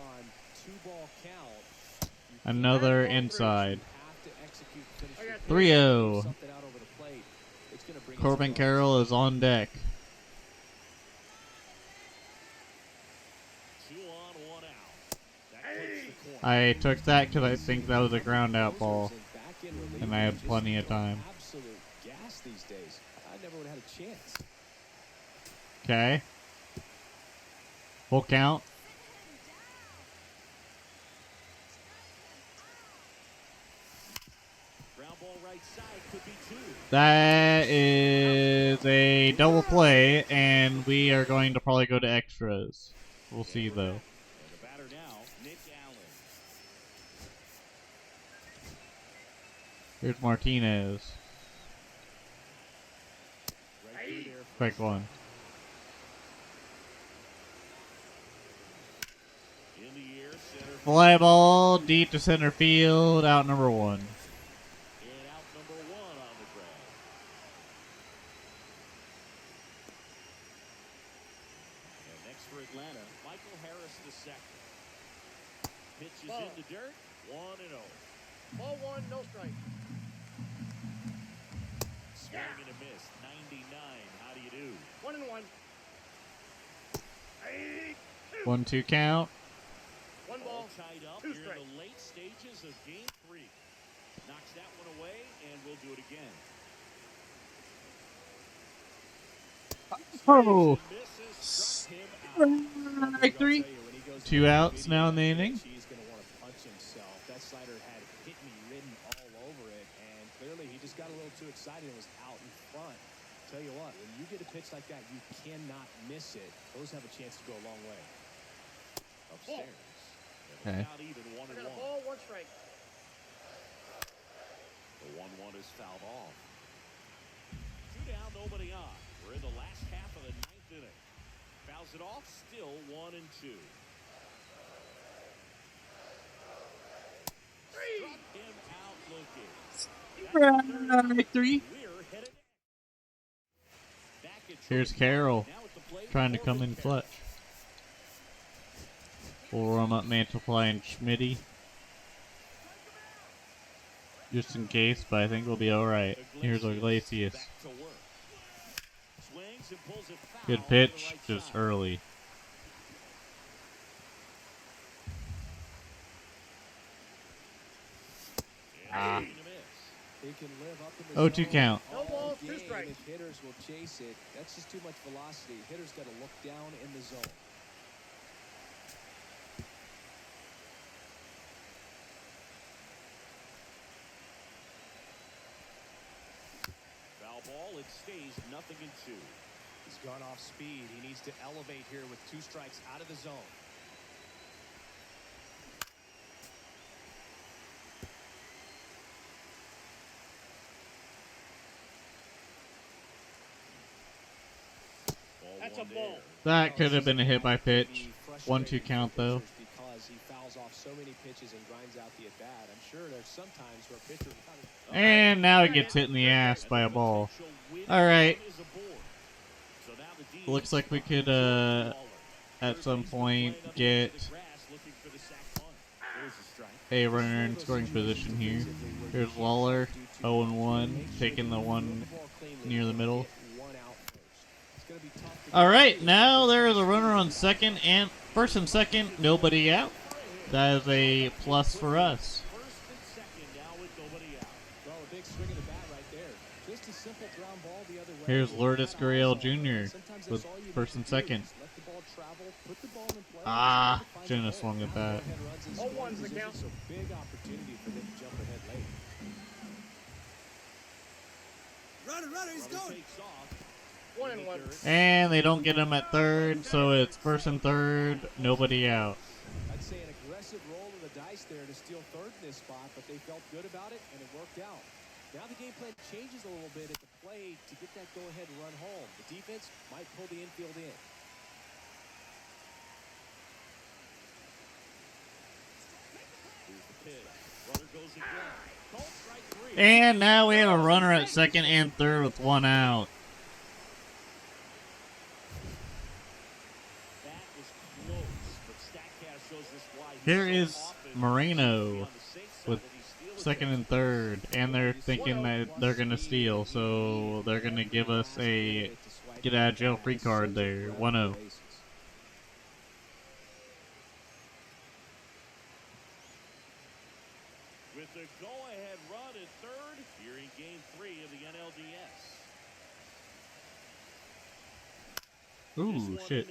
Speaker 1: Another inside. 3-0. Corbin Carroll is on deck.
Speaker 2: 2 on, 1 out. That puts the corner.
Speaker 1: I took that because I think that was a ground out ball, and I had plenty of time.
Speaker 3: Absolute gas these days. I never would have had a chance.
Speaker 1: Okay. Full count.
Speaker 2: Ground ball right side could be 2.
Speaker 1: That is a double play, and we are going to probably go to extras. We'll see, though.
Speaker 2: And the batter now, Nick Allen.
Speaker 1: Here's Martinez.
Speaker 2: Right through there.
Speaker 1: Quick one.
Speaker 2: In the air, center.
Speaker 1: Fly ball, deep to center field, out number 1.
Speaker 2: And out number 1 on the ground. And next for Atlanta, Michael Harris the second. Pitches
Speaker 4: Ball.
Speaker 2: into dirt, 1-0.
Speaker 4: Ball one, no strike.
Speaker 2: Swing and a miss, 99. How do you do?
Speaker 4: 1-1.
Speaker 1: 1-2 count.
Speaker 4: One
Speaker 2: All
Speaker 4: ball,
Speaker 2: tied up.
Speaker 4: 2
Speaker 2: You're
Speaker 4: strike.
Speaker 2: in the late stages of game 3. Knocks that one away, and we'll do it again.
Speaker 1: Oh,
Speaker 2: Misses, struck him out.
Speaker 1: strike 3. 2 outs now in the inning.
Speaker 3: He's going to want to punch himself. That slider had hit me ridden all over it, and clearly he just got a little too excited and was out in front. Tell you what, when you get a pitch like that, you cannot miss it. Those have a chance to go a long way.
Speaker 2: Upstairs.
Speaker 1: Okay.
Speaker 2: Not even
Speaker 4: I
Speaker 2: 1-1.
Speaker 4: got a ball, 1 strike.
Speaker 2: The 1-1 is fouled off. 2 down, nobody on. We're in the last half of the 9th inning. Fouls it off, still 1-2. Struck him out looking.
Speaker 1: Strike 3.
Speaker 2: We're headed back at
Speaker 1: Here's
Speaker 2: Trophy
Speaker 1: Carroll,
Speaker 2: Park. Now at the plate,
Speaker 1: trying to come
Speaker 2: Corbin
Speaker 1: in
Speaker 2: Carroll.
Speaker 1: clutch. We'll warm up Mantiply and Schmitty. Just in case, but I think we'll be alright. Here's Iglesias.
Speaker 2: Back to work. Swings and pulls it foul
Speaker 1: Good
Speaker 2: to the
Speaker 1: pitch,
Speaker 2: right
Speaker 1: just
Speaker 2: side.
Speaker 1: early.
Speaker 2: And swing and a miss.
Speaker 3: He can live up in the
Speaker 1: 0-2
Speaker 3: zone
Speaker 1: count.
Speaker 3: all
Speaker 4: No balls, 2
Speaker 3: game,
Speaker 4: strikes.
Speaker 3: and if hitters will chase it, that's just too much velocity. Hitters got to look down in the zone.
Speaker 2: Foul ball, it stays 0-2.
Speaker 5: He's gone off speed. He needs to elevate here with 2 strikes out of the zone.
Speaker 2: Ball
Speaker 4: That's
Speaker 2: one
Speaker 4: a ball.
Speaker 2: there.
Speaker 1: That could have been a hit by pitch. 1-2 count though.
Speaker 5: Because he fouled fouls off so many pitches and grinds out the at-bat. I'm sure there's some times where pitchers...
Speaker 1: And now he gets hit in the ass by a ball. Alright. Looks like we could, at some point, get a runner in scoring position here. Here's Lawler, 0-1, taking the one near the middle. Alright, now there is a runner on first and second, nobody out. That is a plus for us. Here's Lourdes Gurriel Jr. with first and second. Ah, shouldn't have swung at that.
Speaker 4: 0-1's the count.
Speaker 5: Big opportunity for them to jump ahead late.
Speaker 6: Runner, he's going.
Speaker 4: 1-1.
Speaker 1: And they don't get him at third, so it's first and third, nobody out.
Speaker 5: I'd say an aggressive roll of the dice there to steal third in this spot, but they felt good about it, and it worked out. Now the game plan changes a little bit at the plate to get that go-ahead run home. The defense might pull the infield in.
Speaker 1: And now we have a runner at second and third with one out. Here is Moreno with second and third, and they're thinking that they're going to steal, so they're going to give us a get out of jail free card there, 1-0.
Speaker 2: With the go-ahead run at third, here in Game 3 of the NLDS.
Speaker 1: Ooh, shit.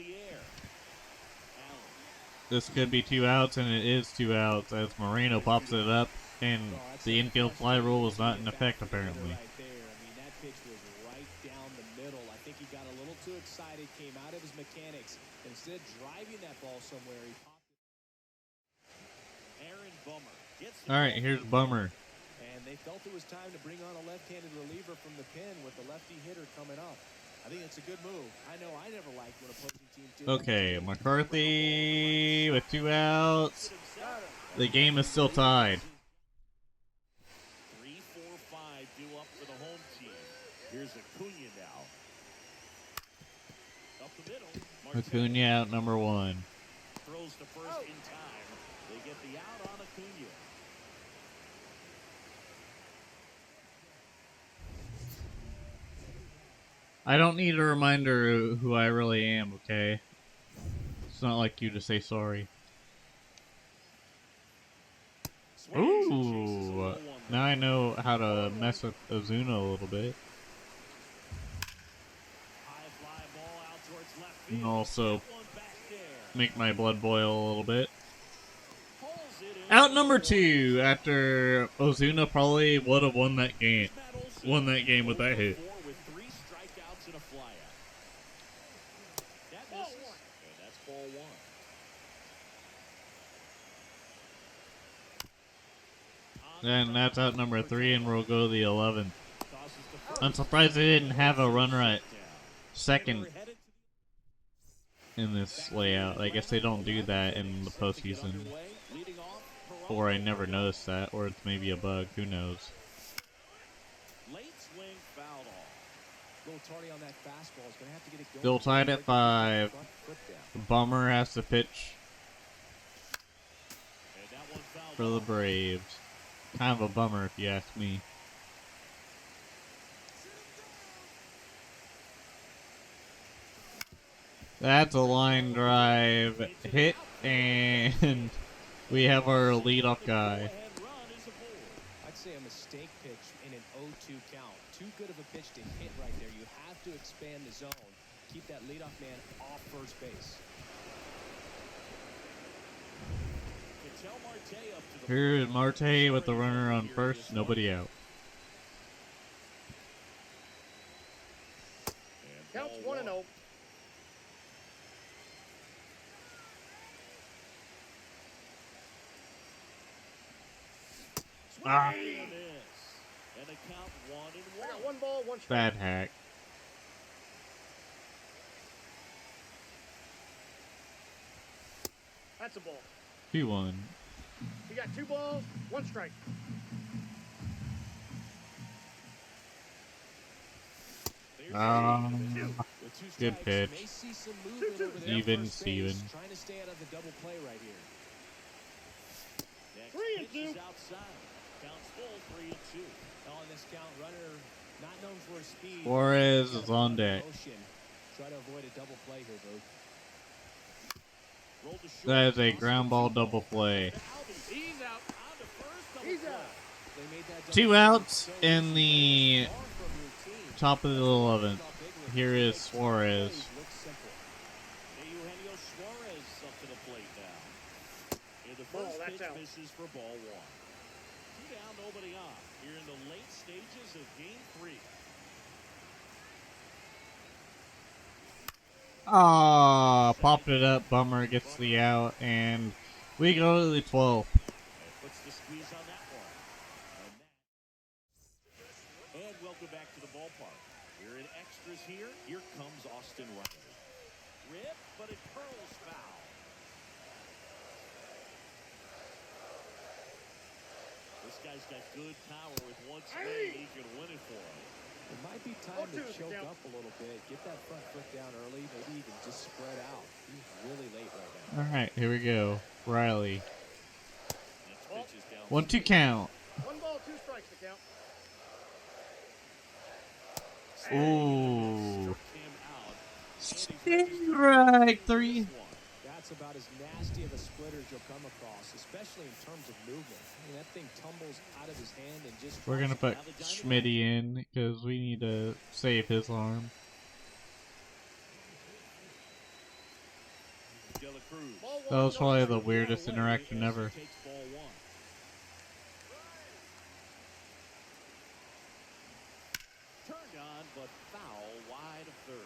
Speaker 1: This could be 2 outs, and it is 2 outs as Moreno pops it up, and the infield fly rule was not in effect, apparently.
Speaker 5: Right there. I mean, that pitch was right down the middle. I think he got a little too excited, came out of his mechanics, and instead of driving that ball somewhere, he popped it.
Speaker 2: Aaron Bummer gets
Speaker 1: All right, here's Bummer.
Speaker 5: And they felt it was time to bring on a left-handed reliever from the pen with the lefty hitter coming up. I think it's a good move. I know I never liked when opposing teams did.
Speaker 1: Okay, McCarthy with 2 outs. The game is still tied.
Speaker 2: 3-4-5 due up for the home team. Here's Acuna now. Up the middle.
Speaker 1: Acuna out number 1.
Speaker 2: Throws to first in time. They get the out on Acuna.
Speaker 1: I don't need a reminder who I really am, okay? It's not like you to say sorry. Ooh, now I know how to mess with Ozuna a little bit. And also make my blood boil a little bit. Out number 2 after Ozuna probably would have won that game. Won that game with that hit. And that's out number 3, and we'll go to the 11th. I'm surprised they didn't have a runner at second in this layout. I guess they don't do that in the postseason. Or I never noticed that, or it's maybe a bug, who knows. Still tied at 5. Bummer has to pitch for the Braves. Kind of a bummer if you ask me. That's a line drive hit, and we have our leadoff guy.
Speaker 5: I'd say a mistake pitch in an 0-2 count. Too good of a pitch to hit right there. You have to expand the zone. Keep that leadoff man off first base.
Speaker 1: Here's Marte with the runner on first, nobody out.
Speaker 4: Counts 1-0.
Speaker 1: Ah,
Speaker 2: And the count 1-1.
Speaker 4: I got 1 ball, 1 strike.
Speaker 1: bad hack.
Speaker 4: That's a ball.
Speaker 1: 2-1.
Speaker 4: You got 2 balls, 1 strike.
Speaker 5: With 2
Speaker 1: Good
Speaker 5: strikes,
Speaker 1: pitch.
Speaker 5: may see some movement over there at
Speaker 1: Even
Speaker 5: first base,
Speaker 1: Steven.
Speaker 5: trying to stay out of the double play right here.
Speaker 2: Next
Speaker 4: 3 and
Speaker 2: pitch is
Speaker 4: 2.
Speaker 2: outside. Counts full, 3 and 2.
Speaker 5: On this count, runner not known for his speed.
Speaker 1: Suarez is on deck.
Speaker 5: Try to avoid a double play here, Booth.
Speaker 2: Rolled to short.
Speaker 1: That is a ground ball double play.
Speaker 2: He's out. On to first. Double
Speaker 4: He's
Speaker 2: play.
Speaker 4: out.
Speaker 5: They made that double
Speaker 1: 2
Speaker 5: play
Speaker 1: outs
Speaker 5: so
Speaker 1: in
Speaker 5: easy,
Speaker 1: the
Speaker 5: far from routine.
Speaker 1: top of the 11th. Here is
Speaker 5: Makes
Speaker 1: Suarez.
Speaker 5: plays look simple.
Speaker 2: Eugenio Suarez up to the plate now. And the
Speaker 4: Ball,
Speaker 2: first
Speaker 4: that's
Speaker 2: pitch
Speaker 4: out.
Speaker 2: misses for ball 1. 2 down, nobody on. Here in the late stages of Game 3.
Speaker 1: Ah, popped it up. Bummer gets the out, and we go to the 12th.
Speaker 2: Puts the squeeze on that one. And welcome back to the ballpark. We're in extras here. Here comes Austin Riley. Rip, but it curls foul. This guy's got good power with one swing. He can win it for him.
Speaker 5: It might be time to
Speaker 4: 0-2
Speaker 5: choke
Speaker 4: down.
Speaker 5: up a little bit, get that front foot down early, maybe even just spread out. He's really late right now.
Speaker 1: All right, here we go. Riley.
Speaker 2: Next pitch is down.
Speaker 1: 1-2 count.
Speaker 4: 1 ball, 2 strikes to count.
Speaker 1: Ooh.
Speaker 2: Struck him out.
Speaker 1: Strike 3.
Speaker 5: That's about as nasty of a splitter as you'll come across, especially in terms of movement. I mean, that thing tumbles out of his hand and just...
Speaker 1: We're going to put Schmitty in because we need to save his arm.
Speaker 2: De La Cruz.
Speaker 4: Ball 1,
Speaker 1: That was
Speaker 4: no
Speaker 1: probably
Speaker 4: strike.
Speaker 1: the weirdest interaction ever.
Speaker 2: Takes ball 1. Turned on, but foul wide of third.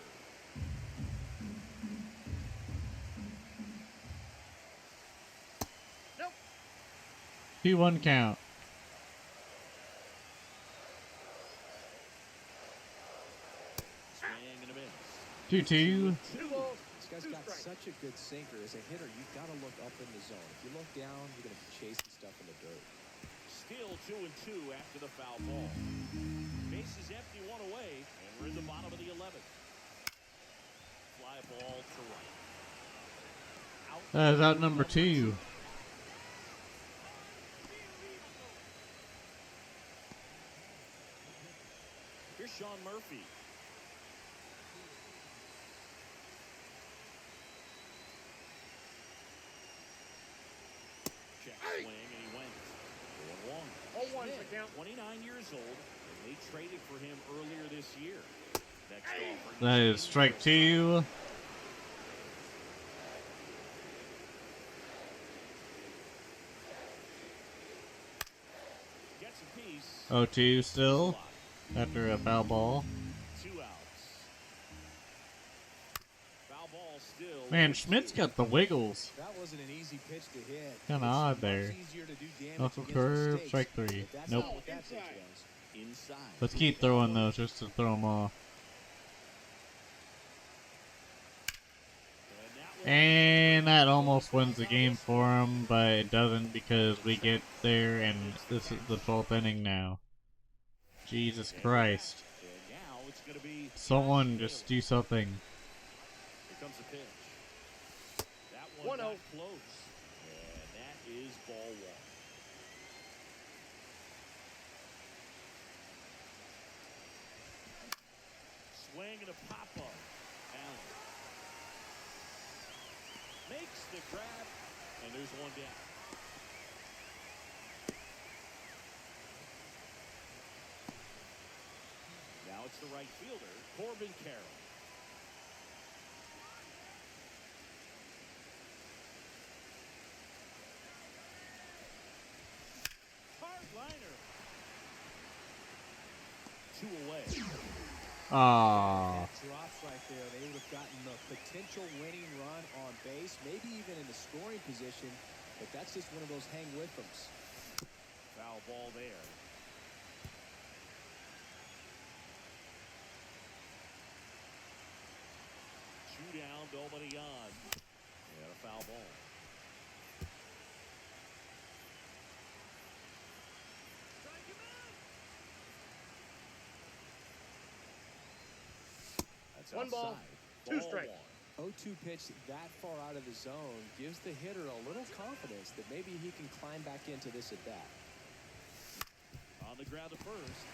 Speaker 1: 2-1 count.
Speaker 2: Swing and a miss.
Speaker 1: 2-2.
Speaker 4: 2 balls,
Speaker 5: This guy's
Speaker 4: 2
Speaker 5: got
Speaker 4: strikes.
Speaker 5: such a good sinker. As a hitter, you've got to look up in the zone. If you look down, you're going to be chasing stuff in the dirt.
Speaker 2: Still 2 and 2 after the foul ball. Base is empty, 1 away, and we're in the bottom of the 11th. Fly ball to right. Out.
Speaker 1: That is out number 2.
Speaker 2: Here's Sean Murphy. Check swing, and he went. 1-1.
Speaker 4: 0-1 to count.
Speaker 2: 29 years old, and they traded for him earlier this year. Next offering.
Speaker 1: That is strike 2.
Speaker 2: Gets a piece.
Speaker 1: 0-2 still after a foul ball.
Speaker 2: 2 outs. Foul ball still.
Speaker 1: Man, Schmidt's got the wiggles.
Speaker 5: That wasn't an easy pitch to hit.
Speaker 1: Kinda
Speaker 5: It's
Speaker 1: odd there.
Speaker 5: much easier to do damage
Speaker 1: Knuckle
Speaker 5: against
Speaker 1: curve,
Speaker 5: mistakes,
Speaker 1: strike 3.
Speaker 5: but that's
Speaker 1: Nope.
Speaker 5: not what that pitch was.
Speaker 2: Inside.
Speaker 1: Let's keep throwing those just to throw them off. And that almost wins the game for him, but it doesn't because we get there and this is the 12th inning now. Jesus Christ.
Speaker 2: And now it's going to be
Speaker 1: Someone just do something.
Speaker 2: Here comes the pitch. That one
Speaker 4: 1-0.
Speaker 2: got close. And that is ball 1. Swing and a pop-up. Allen makes the grab, and there's 1 down. Now it's the right fielder, Corbin Carroll. Hard liner. 2 away.
Speaker 1: Ah,
Speaker 5: That drops right there. They would have gotten the potential winning run on base, maybe even in the scoring position, but that's just one of those hang with thems.
Speaker 2: Foul ball there. Two down, nobody on. And a foul ball.
Speaker 4: One ball,
Speaker 2: outside.
Speaker 4: two
Speaker 2: Ball
Speaker 4: strikes.
Speaker 3: 0-2 pitch that far out of the zone gives the hitter a little confidence that maybe he can climb back into this at bat.
Speaker 2: On the ground to first.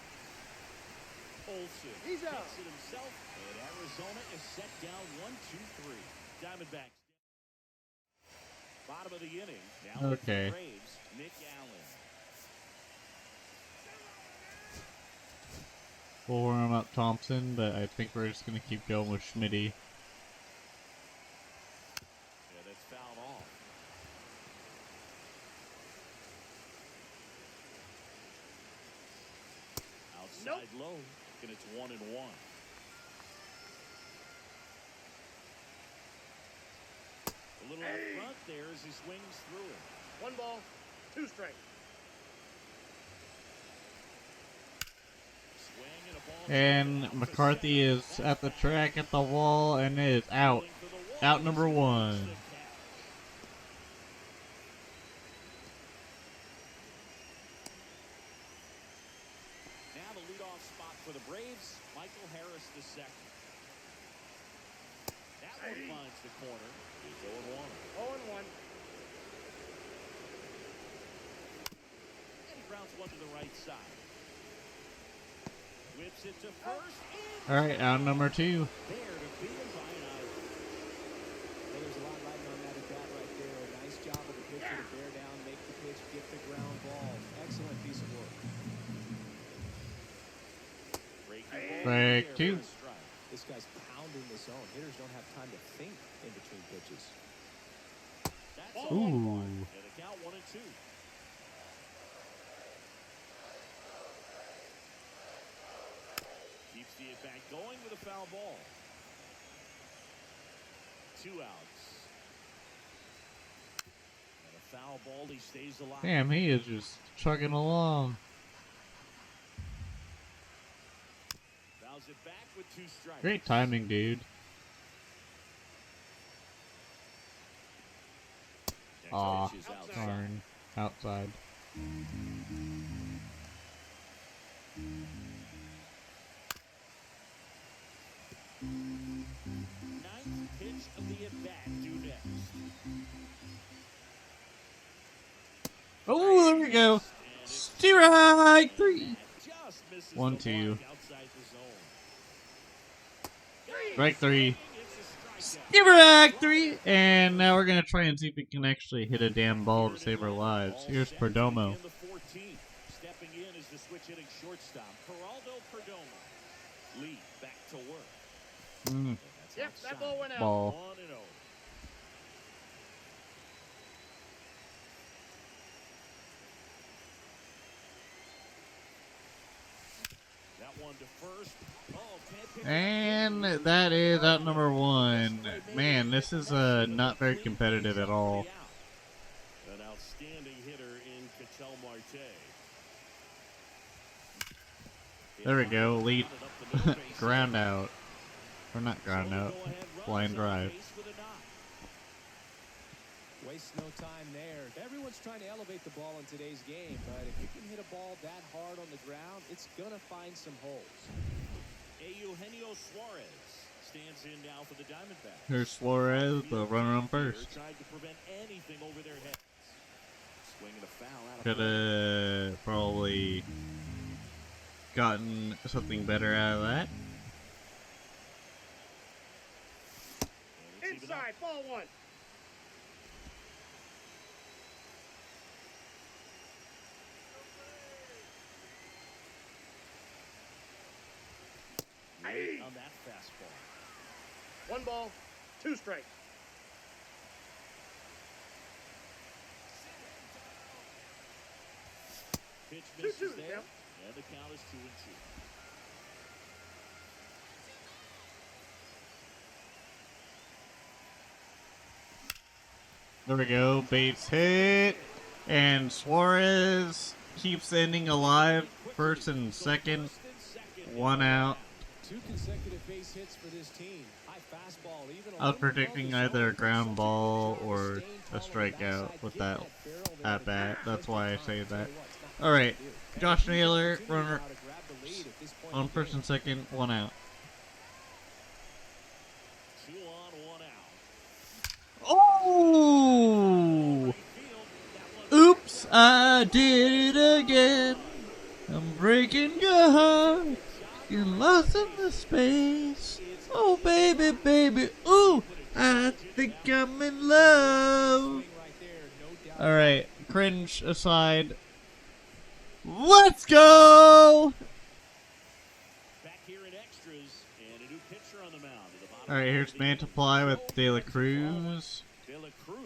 Speaker 2: Olsen
Speaker 4: He's out.
Speaker 2: takes it himself, and Arizona is set down 1-2-3. Diamondbacks. Bottom of the inning. Now with the
Speaker 1: Okay.
Speaker 2: Braves, Nick Allen.
Speaker 1: We'll warm up Thompson, but I think we're just gonna keep going with Schmitty.
Speaker 2: Yeah, that's fouled off. Outside low, and it's 1-1. A little up front there as he swings through it.
Speaker 4: One ball, two strikes.
Speaker 2: Swing and a ball
Speaker 1: And
Speaker 2: out to
Speaker 1: McCarthy
Speaker 2: center.
Speaker 1: is at the track at the wall and is out.
Speaker 2: For the wall
Speaker 1: Out number
Speaker 2: as he
Speaker 1: one.
Speaker 2: makes the catch. Now the leadoff spot for the Braves, Michael Harris the second. That one finds the corner. He's 0-1.
Speaker 4: 0-1.
Speaker 2: And he grounds one to the right side. Whips it to first.
Speaker 1: Alright, out number 2.
Speaker 2: There to beat him by an out.
Speaker 3: Well, there's a lot riding on that at bat right there. A nice job of the pitcher to bear down, make the pitch, get the ground ball. Excellent piece of work.
Speaker 1: Strike two.
Speaker 3: This guy's pounding the zone. Hitters don't have time to think in between pitches.
Speaker 2: That's a
Speaker 1: Ooh.
Speaker 2: one. And a count 1-2. Keeps the at-bat going with a foul ball. 2 outs. And a foul ball, he stays alive.
Speaker 1: Damn, he is just chugging along.
Speaker 2: Fouls it back with 2 strikes.
Speaker 1: Great timing, dude.
Speaker 2: Next
Speaker 1: Aw,
Speaker 2: pitch is outside.
Speaker 1: darn. Outside.
Speaker 2: Ninth pitch of the at-bat due next.
Speaker 1: Oh, there we go. Strike 3.
Speaker 2: Just misses
Speaker 1: 1-2.
Speaker 2: the mark outside the zone.
Speaker 1: Strike 3.
Speaker 2: It's a strikeout.
Speaker 1: Strike 3. And now we're going to try and see if we can actually hit a damn ball to save our lives. Here's Perdomo.
Speaker 2: In the 14th. Stepping in is the switch hitting shortstop, Geraldo Perdomo. Lee back to work.
Speaker 1: Mm,
Speaker 2: That's
Speaker 4: Yep, that
Speaker 2: outside.
Speaker 4: ball went out.
Speaker 1: ball.
Speaker 2: 1-0. That one to first. Oh, can't pick it up.
Speaker 1: And that is out number 1. Man, this is not very competitive at all.
Speaker 2: An outstanding hitter in Ketel Marte.
Speaker 1: There we go. Lead. Ground out. Or not ground out. Line drive.
Speaker 3: Waste no time there. Everyone's trying to elevate the ball in today's game, but if you can hit a ball that hard on the ground, it's going to find some holes.
Speaker 2: Eugenio Suarez stands in now for the Diamondbacks.
Speaker 1: Here's Suarez, the runner on first.
Speaker 2: Trying to prevent anything over their heads. Swinging a foul out of
Speaker 1: Could have probably gotten something better out of that.
Speaker 4: Inside, ball 1.
Speaker 2: Late on that fastball.
Speaker 4: 1 ball, 2 strikes.
Speaker 2: Pitch
Speaker 4: 2-2
Speaker 2: misses
Speaker 4: the
Speaker 2: there,
Speaker 4: count.
Speaker 2: and the count is 2-2.
Speaker 1: There we go. Bates hit. And Suarez keeps the inning alive. First and second. 1 out.
Speaker 3: 2 consecutive base hits for this team. High fastball, even
Speaker 1: I was predicting either a ground ball or a strikeout with that at bat. That's why I say that. Alright. Josh Naylor, runner on first and second, 1 out. I did it again. I'm breaking your heart. You're lost in the space. Oh, baby, baby. Ooh, I think I'm in love. Alright, cringe aside. Let's go!
Speaker 2: Back here in extras, and a new pitcher on the mound.
Speaker 1: Alright, here's Mantiply with De La Cruz.
Speaker 2: De La Cruz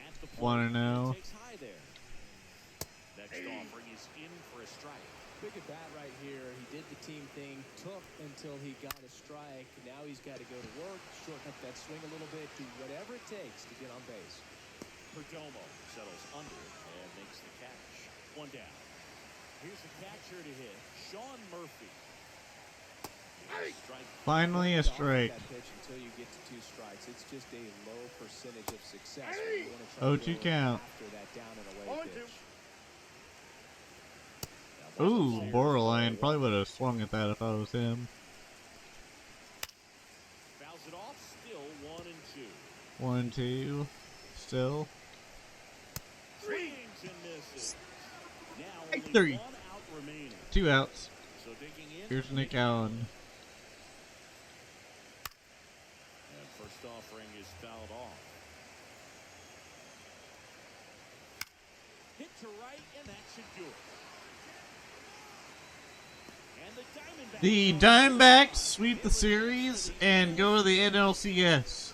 Speaker 2: at the plate.
Speaker 1: Wanna know?
Speaker 2: Takes high there. Next offering is in for a strike.
Speaker 5: Big at bat right here. He did the team thing, took until he got a strike. Now he's got to go to work, shorten up that swing a little bit, do whatever it takes to get on base.
Speaker 2: Perdomo settles under it and makes the catch. One down. Here's the catcher to hit, Sean Murphy. Strike.
Speaker 1: Finally a strike.
Speaker 5: That pitch until you get to 2 strikes. It's just a low percentage of success. When you want to try to
Speaker 1: 0-2
Speaker 5: go
Speaker 1: count.
Speaker 5: after that down and away pitch.
Speaker 1: Ooh, Borderline. Probably would have swung at that if I was him.
Speaker 2: Fouls it off, still 1-2.
Speaker 1: 1-2. Still.
Speaker 2: Swings and misses. Now only
Speaker 1: 3.
Speaker 2: 1 out remaining.
Speaker 1: 2 outs.
Speaker 2: So digging in.
Speaker 1: Here's Nick Allen.
Speaker 2: And first offering is fouled off. Hit to right, and that should do it. And the
Speaker 1: The Diamondbacks sweep the series and go to the NLCS.